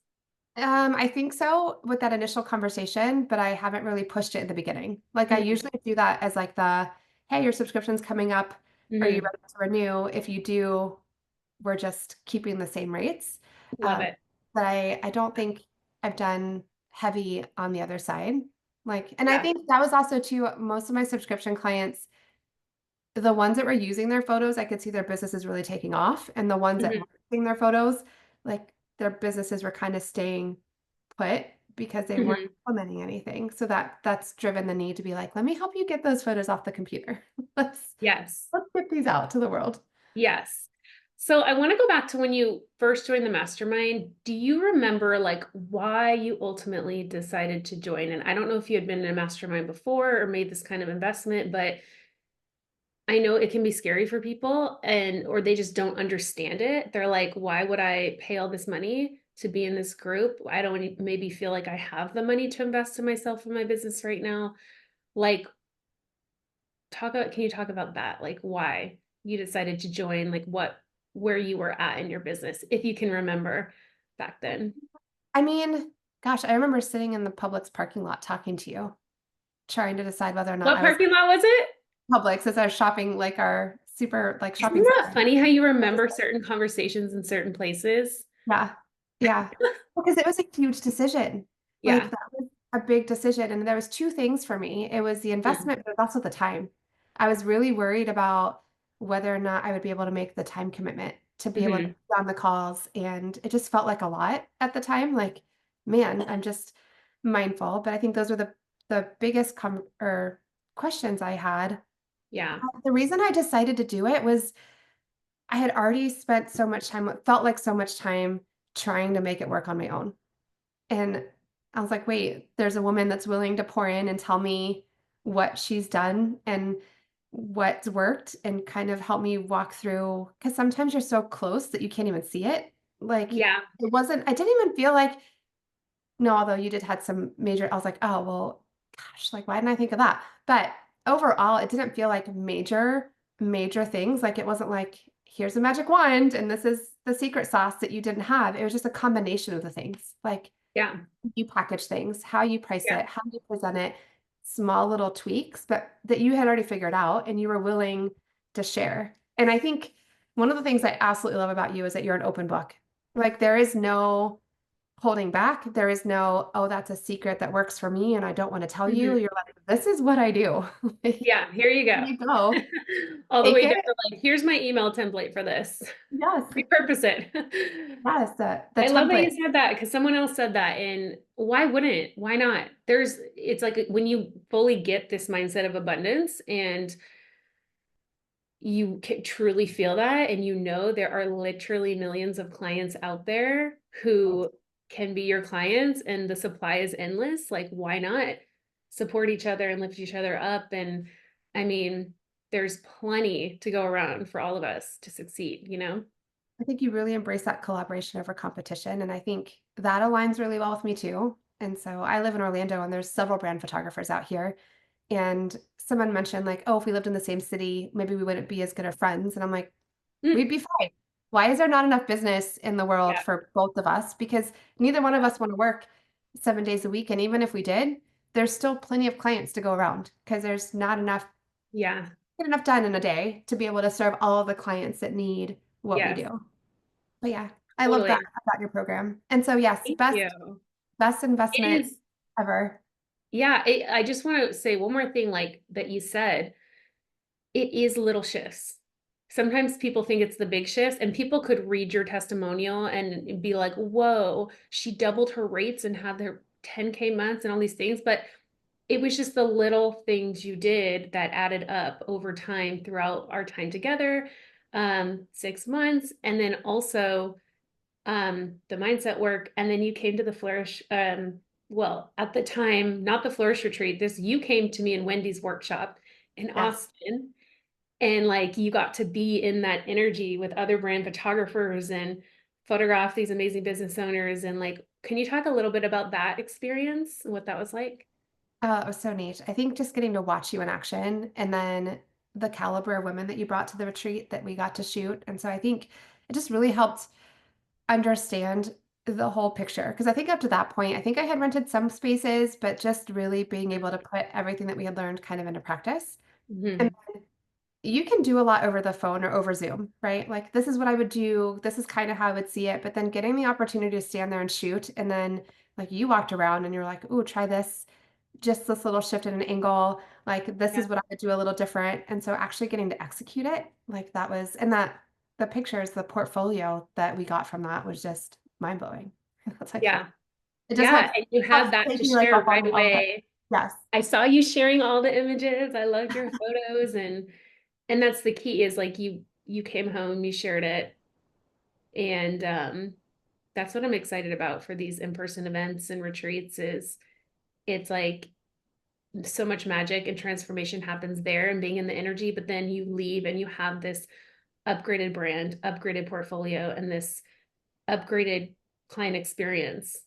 I think so with that initial conversation, but I haven't really pushed it in the beginning. Like I Mm-hmm. usually do that as like hey, your subscription's coming up. Are you Mm-hmm. ready to renew? If you do, we're just keeping the same rates. Love Um, it. but I don't think I've done heavy on the other side. Like, and I Yeah. think that was also too, most of my subscription clients, the ones that were using their photos, I could see their businesses really taking off. And the ones that Mm-hmm. weren't using their photos, like their businesses were kind of staying put because they weren't Mm-hmm. implementing anything. So that's driven the need to be like, let me help you get those photos off the computer. Let's Yes. let's get these out to the world. Yes. So I want to go back to when you first joined the mastermind. Do you remember like why you ultimately decided to join? And I don't know if you had been in a mastermind before or made this kind of investment, but I know it can be scary for people and or they just don't understand it. They're like, why would I pay all this money to be in this group? I don't maybe feel like I have the money to invest in myself and my business right now. Like can you talk about that? Like why you decided to join, like where you were at in your business, if you can remember back then. I mean, gosh, I remember sitting in the Publix parking lot talking to you, trying to decide whether or not What I was parking lot was it? Publix as I was shopping like our super like Isn't shopping that center. funny how you remember certain conversations in certain places? Yeah. Yeah. Because it was a huge decision. Like Yeah. that was a big decision. And there was two things for me. It was the Mm-hmm. investment, but also the time. I was really worried about whether or not I would be able to make the time commitment to be able to Mm-hmm. be on the calls. And it just felt like a lot at the time. Like, man, I'm just mindful. But I think those were the biggest or questions I had. Yeah. The reason I decided to do it was I had already spent so much time, what felt like so much time trying to make it work on my own. And I was like, wait, there's a woman that's willing to pour in and tell me what she's done and what's worked and kind of help me walk through. Because sometimes you're so close that you can't even see it. Like Yeah. I didn't even feel like, no, although you did had some major, I was like, oh, well, gosh, like, why didn't I think of that? But overall, it didn't feel like major things. Like, it wasn't like, here's a magic wand and this is the secret sauce that you didn't have. It was just a combination of the things. Like, Yeah. you package things, how you price Yeah. it, how you present it, small little tweaks, but that you had already figured out and you were willing to share. And I think one of the things I absolutely love about you is that you're an open book. Like, there is no holding back. There is no, oh, that's a secret that works for me and I don't want to tell you. Mhm. You're like, this is what I do. Like, Yeah, here you here go. you go. All the Take way it. down to like, here's my email template for this. Yes. Repurpose it. Yes. The I love that template. you said that because someone else said that. And why wouldn't? Why not? It's like when you fully get this mindset of abundance and you can truly feel that, and you know there are literally millions of clients out there who can be your clients, and the supply is endless. Like, why not support each other and lift each other up? And I mean, there's plenty to go around for all of us to succeed, you know? I think you really embrace that collaboration over competition. And I think that aligns really well with me too. And so I live in Orlando and there's several brand photographers out here. And someone mentioned, like, oh, if we lived in the same city, maybe we wouldn't be as good of friends. And I'm like, Mm, we'd be fine. Why is there not enough business in the world yeah, for both of us? Because neither one of us want to work 7 days a week. And even if we did, there's still plenty of clients to go around because there's not enough, yeah, get enough done in a day to be able to serve all of the clients that need what we yes, do. But yeah, I love that totally. about your program. And so yes, Thank you. best It investment is, ever. yeah, I just want to say one more thing, like that you said. It is little shifts. Sometimes people think it's the big shifts, and people could read your testimonial and be like, whoa, she doubled her rates and had their 10K months and all these things. But it was just the little things you did that added up over time throughout our time together, 6 months. And then also the mindset work. And then you came to the Flourish. Well, at the time, not the Flourish retreat, this you came to me in Wendy's workshop in Yes. Austin, and like you got to be in that energy with other brand photographers and photograph these amazing business owners. And like, can you talk a little bit about that experience and what that was like? It was so neat. I think just getting to watch you in action and then the caliber of women that you brought to the retreat that we got to shoot. And so I think it just really helped understand the whole picture. Because I think up to that point, I think I had rented some spaces, but just really being able to put everything that we had learned kind of into practice. And Mhm. you can do a lot over the phone or over Zoom, right? Like, this is what I would do. This is kind of how I would see it. But then getting the opportunity to stand there and shoot, and then like you walked around and you're like, "Ooh, try this, just this little shift in an angle. Like, this Yeah. is what I would do a little different." And so actually getting to execute it, like that was, and that the pictures, the portfolio that we got from that was just mind blowing. That's like, Yeah. it just Yeah. And you had helps that take to you like a share whole right new element. away. Yes. I saw you sharing all the images. I loved your photos, and that's the key is like you came home, you shared it. And that's what I'm excited about for these in-person events and retreats is it's like so much magic and transformation happens there and being in the energy, but then you leave and you have this upgraded brand, upgraded portfolio, and this upgraded client experience.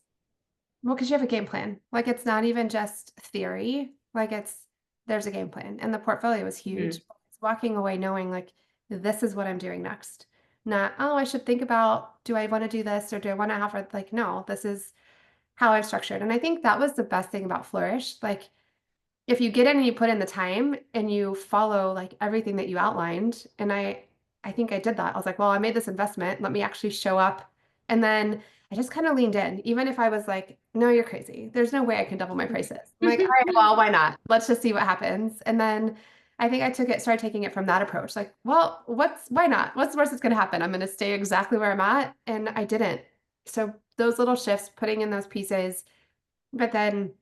Well, because you have a game plan. Like, it's not even just theory. Like, there's a game plan, and the portfolio is huge. Mhm. It's walking away knowing like this is what I'm doing next. Not, oh, I should think about, do I want to do this or do I want to have it? Like, no, this is how I've structured. And I think that was the best thing about Flourish. Like, if you get in and you put in the time and you follow like everything that you outlined, and I think I did that. I was like, well, I made this investment, let me actually show up. And then I just kind of leaned in, even if I was like, no, you're crazy, there's no way I can double my prices. I'm like, all right, well, why not, let's just see what happens. And then I think started taking it from that approach, like, well, why not, what's the worst that's going to happen? I'm going to stay exactly where I'm at. And I didn't. So those little shifts, putting in those pieces, but then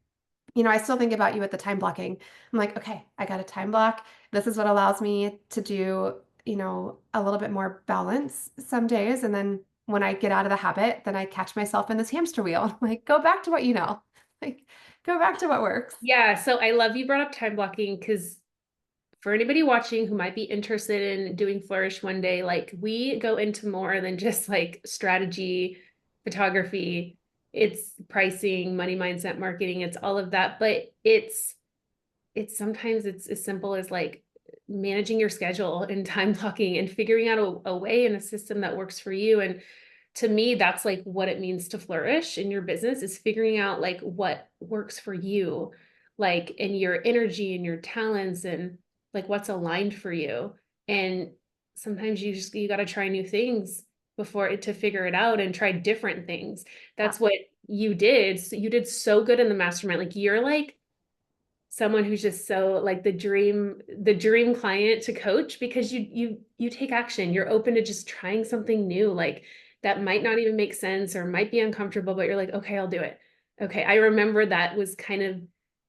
I still think about you at the time blocking. I'm like, okay, I got a time block. This is what allows me to do, a little bit more balance some days. And then when I get out of the habit, then I catch myself in this hamster wheel. I'm like, go back to what you know. Like, go back to what works. Yeah, so I love you brought up time blocking because for anybody watching who might be interested in doing Flourish one day, like we go into more than just like strategy, photography, it's pricing, money mindset, marketing, it's all of that, but it's sometimes it's as simple as like managing your schedule and time blocking and figuring out a way and a system that works for you. And to me, that's like what it means to flourish in your business is figuring out like what works for you, like in your energy and your talents and like what's aligned for you. And sometimes you got to try new things before it to figure it out and try different things. Yeah. That's what you did. You did so good in the mastermind. Like you're like someone who's just so like the dream client to coach because you take action. You're open to just trying something new, like that might not even make sense or might be uncomfortable, but you're like, okay, I'll do it. Okay. I remember that was kind of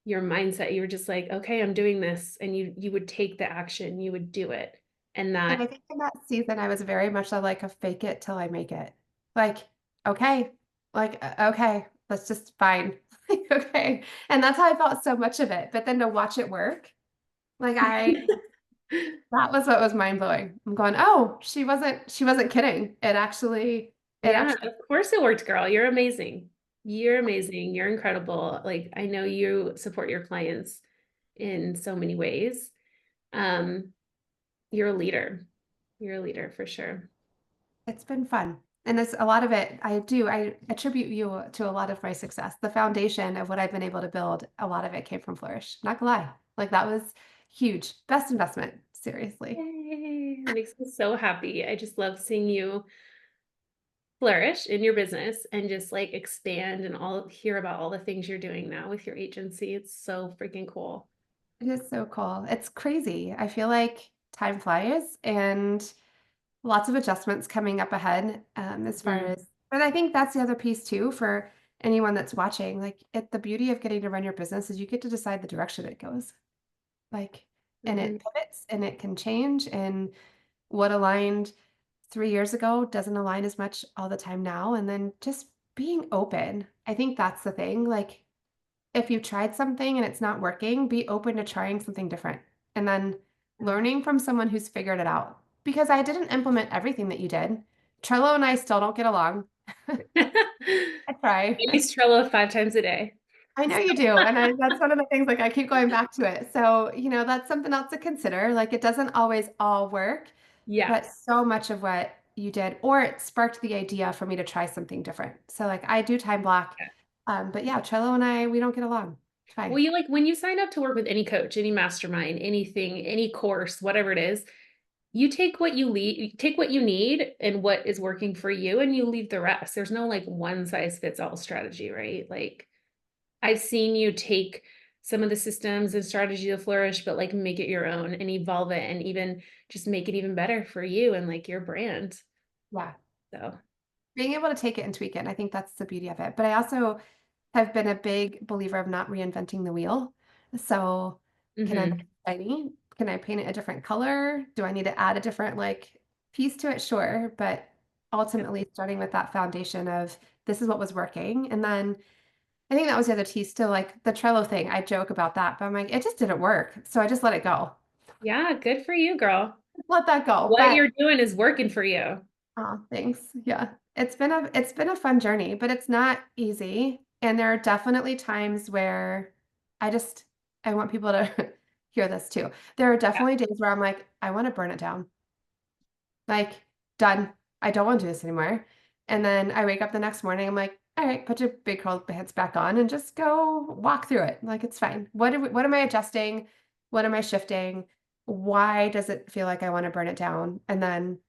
your mindset. You were just like, okay, I'm doing this. And you would take the action, you would do it. And And that I think in that season, I was very much like a fake it till I make it. Like, okay, okay, that's just fine. Like, okay. And that's how I felt so much of it. But then to watch it work, like that was what was mind blowing. I'm going, oh, she wasn't kidding. It yeah, actually, of course it worked, girl. You're amazing. You're amazing. You're incredible. Like I know you support your clients in so many ways. Um, you're a leader. You're a leader for sure. it's been fun. And it's a lot of it, I attribute you to a lot of my success. The foundation of what I've been able to build, a lot of it came from Flourish. Not gonna lie. Like that was huge. Best investment, seriously. Yay. It makes me so happy. I just love seeing you flourish in your business and just like expand and all hear about all the things you're doing now with your agency. It's so freaking cool. It is so cool. It's crazy. I feel like time flies and lots of adjustments coming up ahead as far Mm, as, but I think that's the other piece too for anyone that's watching. Like the beauty of getting to run your business is you get to decide the direction it goes. Like, and mhm. it pivots and it can change. And what aligned 3 years ago doesn't align as much all the time now. And then just being open. I think that's the thing. Like, if you tried something and it's not working, be open to trying something different and then learning from someone who's figured it out. Because I didn't implement everything that you did. Trello and I still don't get along. I I try. use Trello 5 times a day. I know you do. And that's one of the things, like, I keep going back to it. So, that's something else to consider. Like, it doesn't always all work, but Yes. so much of what you did, or it sparked the idea for me to try something different. So, like, I do time block. But yeah, Trello and I, we don't get along. It's Well, fine. you like when you sign up to work with any coach, any mastermind, anything, any course, whatever it is, you take what you take what you need and what is working for you, and you leave the rest. There's no like one size fits all strategy, right? Like I've seen you take some of the systems and strategy to flourish, but like make it your own and evolve it and even just make it even better for you and like your brand. Yeah. So, Being able to take it and tweak it. And I think that's the beauty of it. But I also have been a big believer of not reinventing the wheel. So can I make mhm. it shiny? Can I paint it a different color? Do I need to add a different like piece to it? Sure. But ultimately starting with that foundation of this is what was working. And then I think that was the other piece to like the Trello thing. I joke about that, but I'm like, it just didn't work. So I just let it go. Yeah, good for you, girl. Let that go. What But you're doing is working for you. oh, thanks. Yeah. It's been a fun journey, but it's not easy. And there are definitely times where I just I want people to hear this too. There are Yeah. definitely days where I'm like, I want to burn it down. Like, done. I don't want to do this anymore. And then I wake up the next morning, I'm like, all right, put your big curl pants back on and just go walk through it. Like it's fine. What am I adjusting? What am I shifting? Why does it feel like I want to burn it down? And then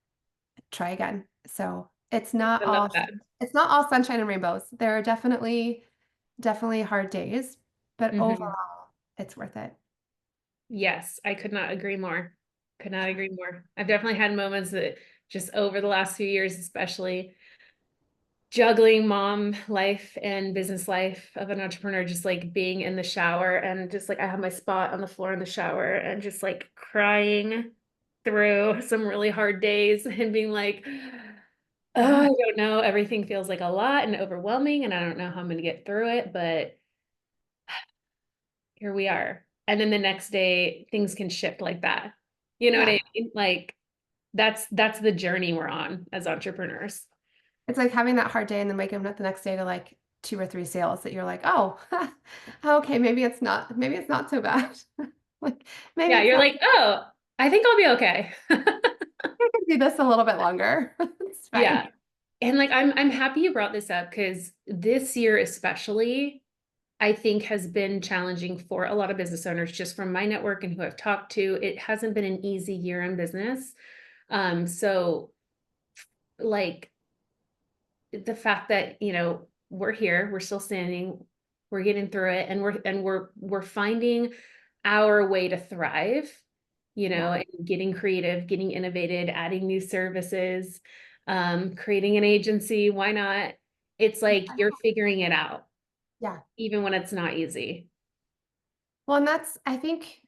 try again. So I love that. it's not all sunshine and rainbows. There are definitely hard days, but Mhm. overall, it's worth it. Yes, I could not agree more. Could not agree more. I've definitely had moments that just over the last few years, especially juggling mom life and business life of an entrepreneur, just like being in the shower and just like I have my spot on the floor in the shower and just like crying through some really hard days and being like, oh, I don't know. Everything feels like a lot and overwhelming, and I don't know how I'm going to get through it, but here we are. And then the next day, things can shift like that. You know what Yeah. I mean? Like that's the journey we're on as entrepreneurs. It's like having that hard day and then waking up the next day to like two or three sales that you're like, oh, okay, maybe it's not so bad. Like maybe Yeah, it's you're not. like, oh, I think I'll be okay. I can do this a little bit longer. It's fine. Yeah. And like I'm happy you brought this up because this year especially, I think has been challenging for a lot of business owners just from my network and who I've talked to. It hasn't been an easy year in business. So like the fact that, we're here, we're still standing, we're getting through it, and we're finding our way to thrive, Yeah. and getting creative, getting innovative, adding new services, creating an agency. Why not? It's like you're figuring it out, Yeah. even when it's not easy. Well, and that's, I think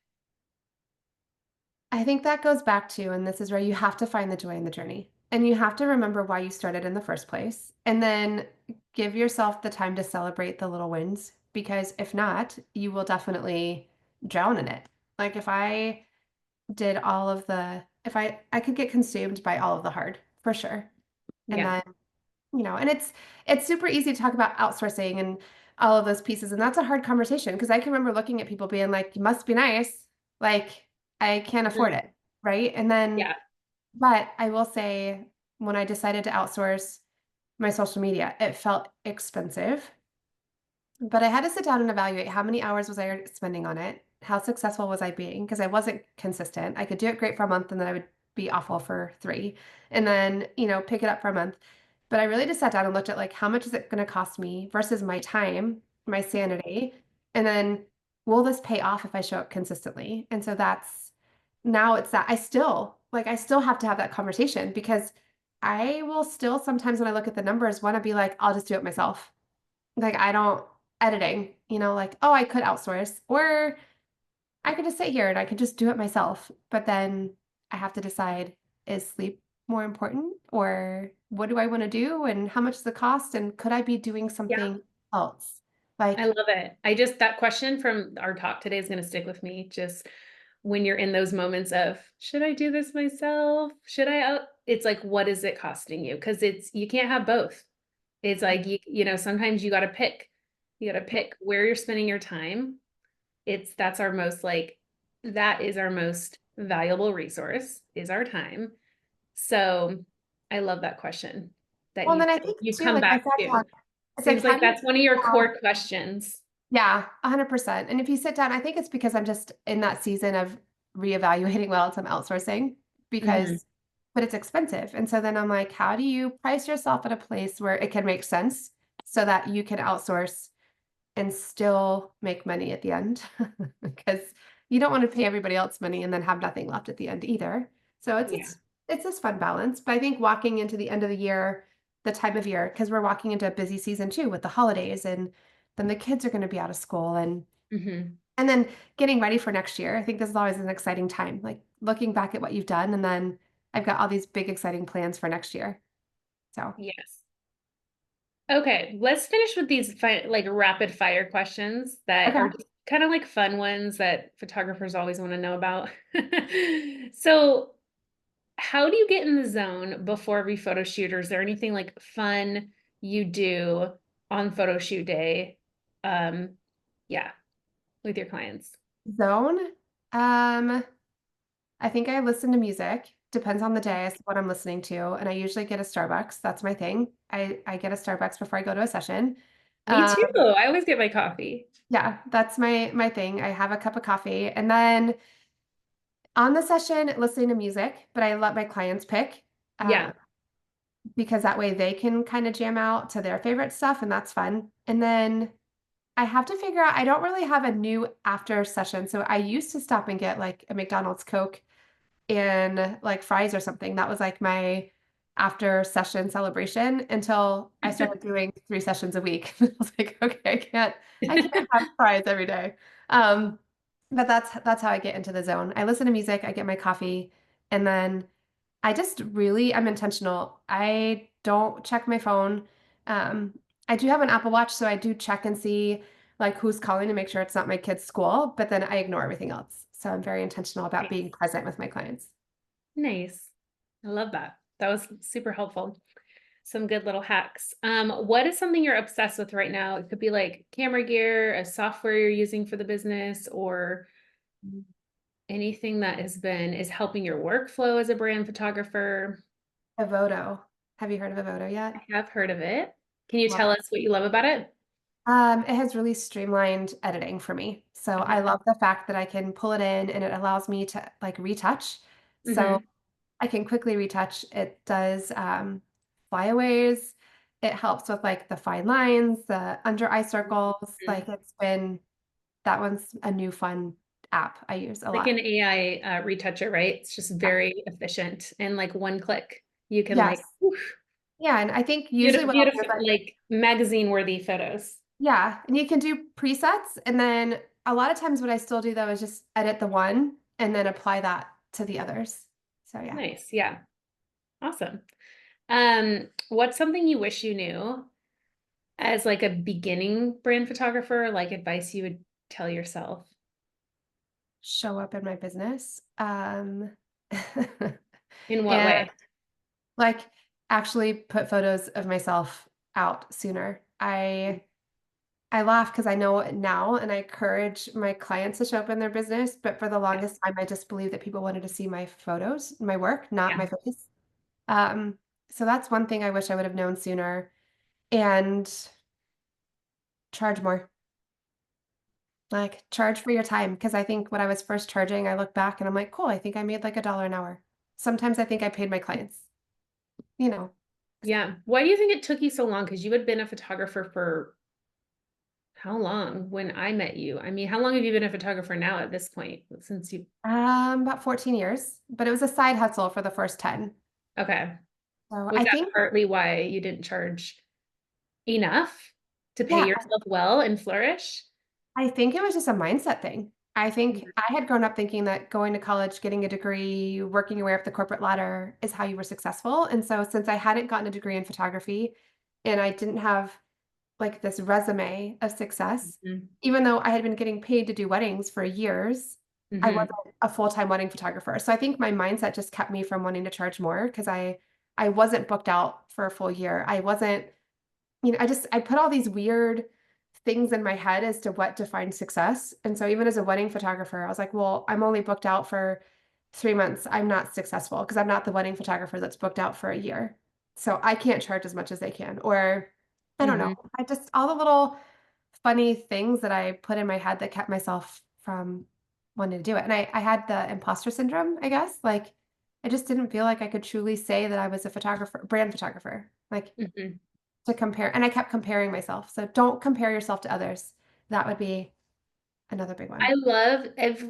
that goes back to, and this is where you have to find the joy in the journey. And you have to remember why you started in the first place. And then give yourself the time to celebrate the little wins. Because if not, you will definitely drown in it. Like if I did all of the, if I could get consumed by all of the hard, for sure. And Yeah. then, and it's super easy to talk about outsourcing and all of those pieces. And that's a hard conversation because I can remember looking at people being like, you must be nice. Like, I can't afford Mhm. it. Right. And then, Yeah. but I will say, when I decided to outsource my social media, it felt expensive. But I had to sit down and evaluate how many hours was I spending on it? How successful was I being? Because I wasn't consistent. I could do it great for a month and then I would be awful for 3 and then, pick it up for a month. But I really just sat down and looked at like how much is it going to cost me versus my time, my sanity, and then will this pay off if I show up consistently? And so that's now it's that I still have to have that conversation because I will still sometimes when I look at the numbers want to be like, I'll just do it myself. Like, I don't editing, like, oh, I could outsource, or I could just sit here and I could just do it myself. But then I have to decide, is sleep more important, or what do I want to do, and how much does it cost, and could I be doing Yeah. something else? I Like, love it. That question from our talk today is going to stick with me. Just when you're in those moments of, should I do this myself? Should I out? It's like, what is it costing you? Because you can't have both. It's like, sometimes you got to pick. You got to pick where you're spending your time. That's our most that is our most valuable resource is our time. So I love that question that well, and then I think you've too, come like I back sat to. down, it's like, Seems how like do you that's one of your figure core questions. Yeah, 100%. And if you sit down, I think it's because I'm just in that season of reevaluating what else I'm outsourcing Mhm. but it's expensive. And so then I'm like, how do you price yourself at a place where it can make sense so that you can outsource and still make money at the end? Because you don't want to pay everybody else money and then have nothing left at the end either. So it's Yeah. it's it's this fun balance. But I think walking into the end of the year, the time of year, because we're walking into a busy season too with the holidays and then the kids are going to be out of school Hmm. and then getting ready for next year. I think this is always an exciting time, like looking back at what you've done and then I've got all these big exciting plans for next year. So, Yes. Okay, let's finish with these like rapid fire questions that okay. are just kind of like fun ones that photographers always want to know about. So, how do you get in the zone before every photo shoot, or is there anything like fun you do on photo shoot day? Um, yeah, with your clients. Zone. I think I listen to music. Depends on the day as to what I'm listening to. And I usually get a Starbucks. That's my thing. I get a Starbucks before I go to a session. Me Um, too. I always get my coffee. yeah, that's my thing. I have a cup of coffee. And then on the session, listening to music, but I let my clients pick. Yeah. Uh, because that way they can kind of jam out to their favorite stuff and that's fun. And then I have to figure out, I don't really have a new after session. So I used to stop and get like a McDonald's Coke and like fries or something. That was like my after session celebration until I started doing 3 sessions a week. I was like, okay, I can't have fries every day. Um, but that's how I get into the zone. I listen to music, I get my coffee, and then I just really am intentional. I don't check my phone. Um, I do have an Apple Watch, so I do check and see like who's calling to make sure it's not my kid's school, but then I ignore everything else. So I'm very intentional about being Nice. present with my clients. Nice. I love that. That was super helpful. Some good little hacks. What is something you're obsessed with right now? It could be like camera gear, a software you're using for the business, or anything that is helping your workflow as a brand photographer. Avoto. Have you heard of Avoto I yet? have heard of it. Can you Love tell it. us what you love about it? It has really streamlined editing for me. So I Okay. love the fact that I can pull it in and it allows me to like retouch. So Hmm. I can quickly retouch. It does flyaways. it helps with like the fine lines, the under eye circles. Mhm. Like that one's a new fun app I use a Like lot. an AI retoucher, right? It's just Yeah. very efficient and like one click. You can Yes. like woof, Yeah. And I think usually beautiful, what I'll do beautiful, is like, like magazine worthy photos. yeah, and you can do presets. And then a lot of times what I still do though is just edit the one and then apply that to the others. So yeah. Nice. Yeah. Awesome. What's something you wish you knew as like a beginning brand photographer, like advice you would tell yourself? Show up in my business. In what And way? like actually put photos of myself out sooner. I laugh because I know it now and I encourage my clients to show up in their business, but for the Yeah. longest time I just believed that people wanted to see my photos, my work, not Yeah. my face. Um, so that's one thing I wish I would have known sooner and charge more. Like charge for your time because I think when I was first charging, I look back and I'm like, cool, I think I made like $1 an hour. Sometimes I think I paid my clients, you know. Yeah. Why do you think it took you so long? Because you had been a photographer for how long when I met you? I mean, how long have you been a photographer now at this point? Since you, About 14 years, but it was a side hustle for the first 10. okay. So Was I that think, partly why you didn't charge enough to pay yeah, yourself well and flourish? I think it was just a mindset thing. I think Mhm. I had grown up thinking that going to college, getting a degree, working your way up the corporate ladder is how you were successful. And so since I hadn't gotten a degree in photography and I didn't have like this resume of success, Mhm. even though I had been getting paid to do weddings for years, I Mhm. wasn't a full-time wedding photographer. So I think my mindset just kept me from wanting to charge more because I wasn't booked out for a full year. I wasn't, I put all these weird things in my head as to what defines success. And so even as a wedding photographer, I was like, well, I'm only booked out for 3 months. I'm not successful because I'm not the wedding photographer that's booked out for a year. So I can't charge as much as they can. Or I don't know. Mhm. I just all the little funny things that I put in my head that kept myself from wanting to do it. And I had the imposter syndrome, I guess. Like I just didn't feel like I could truly say that I was a photographer, brand photographer. Like Mhm. to compare, and I kept comparing myself. So don't compare yourself to others. That would be another big I one. love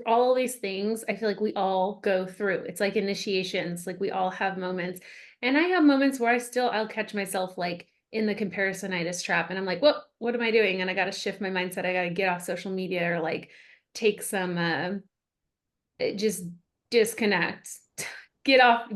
all these things. I feel like we all go through. It's like initiations. Like we all have moments. And I have moments where I'll catch myself like in the comparisonitis trap and I'm like, what am I doing? And I got to shift my mindset. I got to get off social media or like take some just disconnect. Get off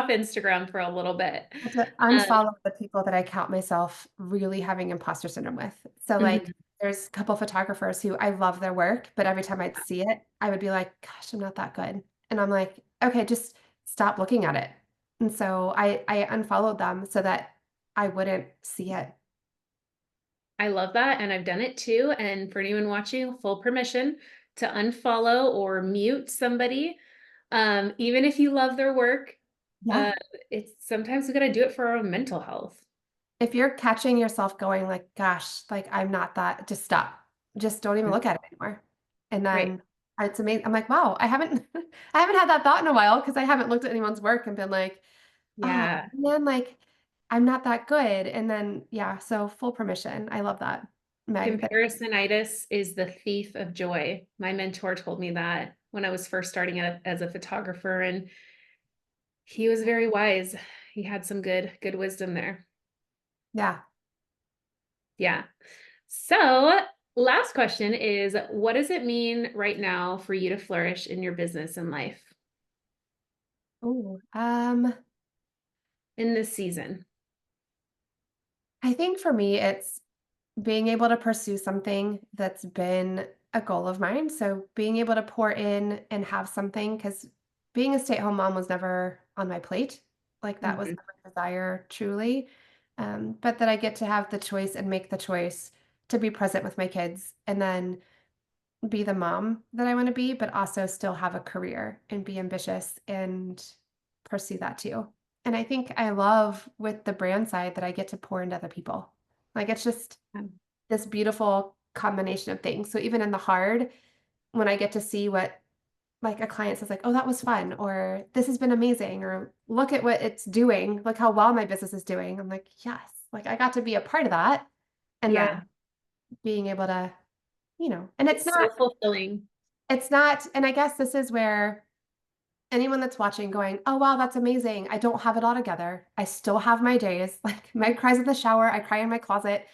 Instagram for a little bit. I have to Um, unfollow the people that I count myself really having imposter syndrome with. So like mhm. there's a couple photographers who I love their work, but every time I'd see it, I would be like, gosh, I'm not that good. And I'm like, okay, just stop looking at it. And so I unfollowed them so that I wouldn't see it. I love that. And I've done it too. And for anyone watching, full permission to unfollow or mute somebody. Even if you love their work, Yeah. uh, it's sometimes we got to do it for our own mental health. If you're catching yourself going like, gosh, like I'm not that, just stop. Just don't even look at it anymore. And Right. then it's amazing. I'm like, wow, I haven't I haven't had that thought in a while because I haven't looked at anyone's work and been like, oh Yeah. man, like I'm not that good. And then yeah, so full permission. I love that, Meg. That Comparisonitis is the thief of joy. My mentor told me that when I was first starting out as a photographer, and he was very wise. He had some good wisdom there. yeah. Yeah. So, last question is what does it mean right now for you to flourish in your business and life Ooh. in this season? I think for me it's being able to pursue something that's been a goal of mine. So being able to pour in and have something, because being a stay-at-home mom was never on my plate. Like that was Mhm. never a desire truly. But that I get to have the choice and make the choice to be present with my kids and then be the mom that I want to be, but also still have a career and be ambitious and pursue that too. And I think I love with the brand side that I get to pour into other people. Like it's just this beautiful combination of things. So even in the hard, when I get to see what like a client says like, "Oh, that was fun," or "This has been amazing," or "Look at what it's doing. Look how well my business is doing." I'm like, "Yes." Like I got to be a part of that and then Yeah. being able to, and It's so fulfilling. it's not, and I guess this is where anyone that's watching going, oh, wow, that's amazing. I don't have it all together. I still have my days. Like my cries in the shower, I cry in my closet.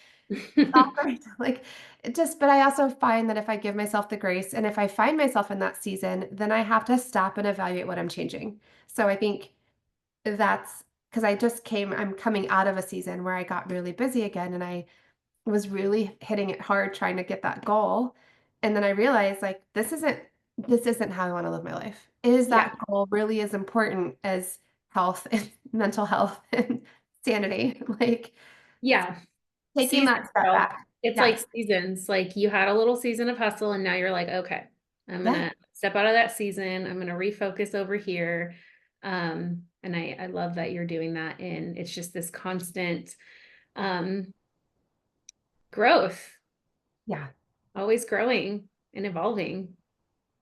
Awkward. Like it just, but I also find that if I give myself the grace and if I find myself in that season, then I have to stop and evaluate what I'm changing. So I think that's because I'm coming out of a season where I got really busy again and I was really hitting it hard trying to get that goal. And then I realized like this isn't how I want to live my life. Is Yeah. that goal really as important as health and mental health and sanity? Like Yeah. taking Seasons, that step girl. back. It's like Yes. seasons. Like you had a little season of hustle and now you're like, okay, I'm Yeah. gonna step out of that season. I'm gonna refocus over here. And I love that you're doing that and it's just this constant um growth, Yeah. always growing and evolving.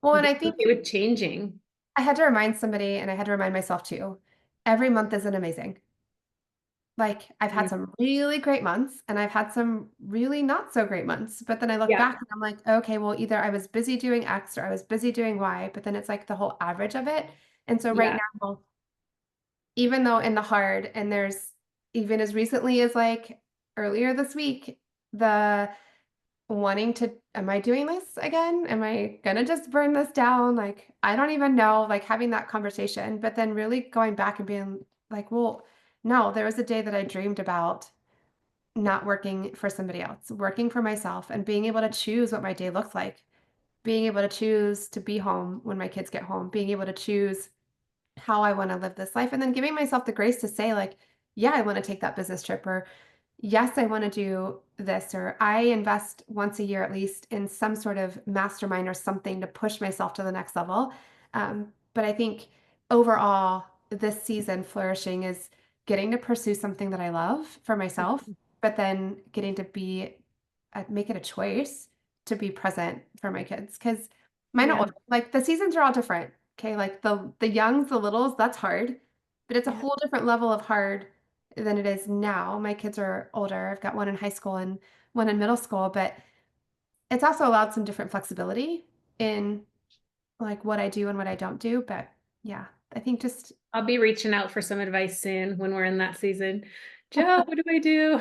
Well, and Being I think okay with changing. I had to remind somebody and I had to remind myself too. Every month isn't amazing. Like I've had Mm. some really great months and I've had some really not so great months. But then I look Yeah, back and I'm like, okay, well, either I was busy doing X or I was busy doing Y, but then it's like the whole average of it. And so right yeah, now, even though in the hard, and there's even as recently as like earlier this week, the wanting to, am I doing this again? Am I gonna just burn this down? Like, I don't even know, like having that conversation, but then really going back and being like, well, no, there was a day that I dreamed about not working for somebody else, working for myself and being able to choose what my day looked like, being able to choose to be home when my kids get home, being able to choose how I want to live this life, and then giving myself the grace to say, like, yeah, I want to take that business trip, or yes, I want to do this, or I invest once a year at least in some sort of mastermind or something to push myself to the next level. But I think overall, this season, flourishing is getting to pursue something that I love for myself, but then getting to make it a choice to be present for my kids. Because mine are yeah, older. Like the seasons are all different. Okay, like the youngs, the littles, that's hard, but it's a yeah. whole different level of hard than it is now. My kids are older. I've got one in high school and one in middle school, but it's also allowed some different flexibility in like what I do and what I don't do. But yeah, I think just I'll be reaching out for some advice soon when we're in that season. Joe, what do I do?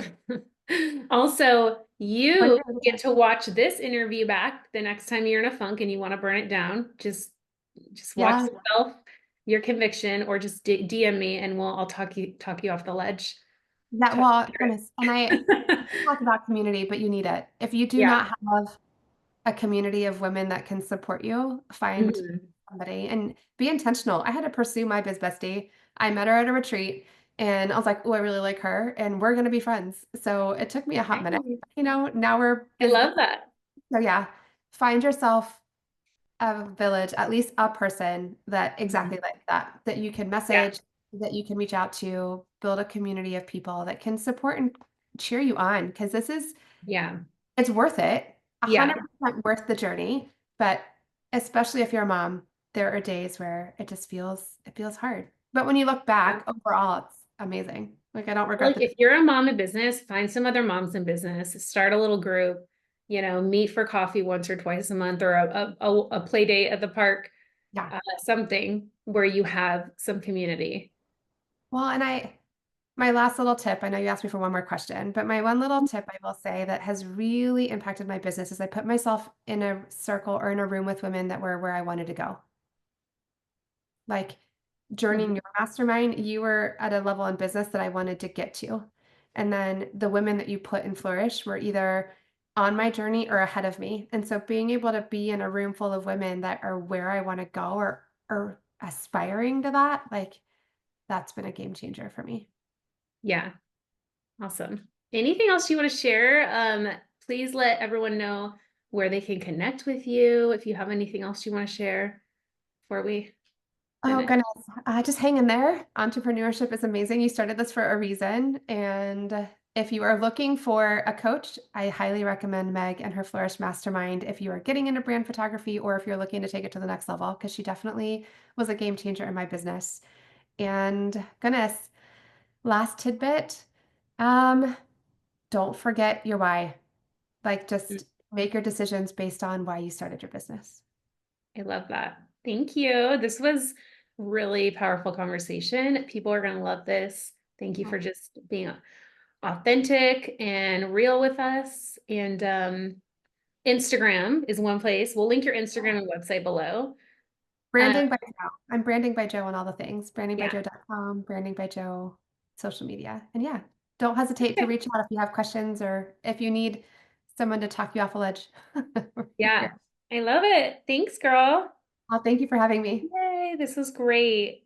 Also, when you you're get to watch this interview back the next time you're in a funk and you want to burn it down. Just watch yeah, yourself, your conviction, or just DM me and I'll talk you off the ledge. that Talk well, you goodness. And I through it. talk about community, but you need it. If you do Yeah. not have a community of women that can support you, find Mhm. somebody and be intentional. I had to pursue my biz bestie. I met her at a retreat and I was like, oh, I really like her and we're going to be friends. So it took me a hot minute. Hey, Now we're I biz. love that. So yeah, find yourself a village, at least a person that exactly Mhm. like that, that you can Yeah. message, that you can reach out to, build a community of people that can support and cheer you on. Because Yeah. it's worth it, Yeah. 100% worth the journey. But especially if you're a mom, there are days where it feels hard. But when you look back, overall, it's amazing. Like I don't regret Like the. if you're a mom in business, find some other moms in business, start a little group, meet for coffee once or twice a month or a play date at the park, Yeah. something where you have some community. Well, and my last little tip, I know you asked me for one more question, but my one little tip I will say that has really impacted my business is I put myself in a circle or in a room with women that were where I wanted to go. Like joining Mhm. your mastermind, you were at a level in business that I wanted to get to. And then the women that you put in Flourish were either on my journey or ahead of me. And so being able to be in a room full of women that are where I want to go or aspiring to that, like that's been a game changer for me. Yeah, awesome. Anything else you want to share? Please let everyone know where they can connect with you if you have anything else you want to share before we Oh, finish. goodness. Just hang in there. Entrepreneurship is amazing. You started this for a reason. And if you are looking for a coach, I highly recommend Meg and her Flourish Mastermind if you are getting into brand photography or if you're looking to take it to the next level, because she definitely was a game changer in my business. And goodness, last tidbit. Um, don't forget your why. Like Mm, just make your decisions based on why you started your business. I love that. Thank you. This was really powerful conversation. People are going to love this. Thank you for just being authentic and real with us. And Instagram is one place. We'll link your Instagram and website below. Uh, Branding by Joe. I'm branding by Joe on all the things. yeah. Brandingbyjoe.com, branding by Joe, social media. And yeah, don't hesitate to Okay. reach out if you have questions or if you need someone to talk you off a ledge. We're Yeah. here. I love it. Thanks, girl. Well, thank you for having me. Yay. This was great.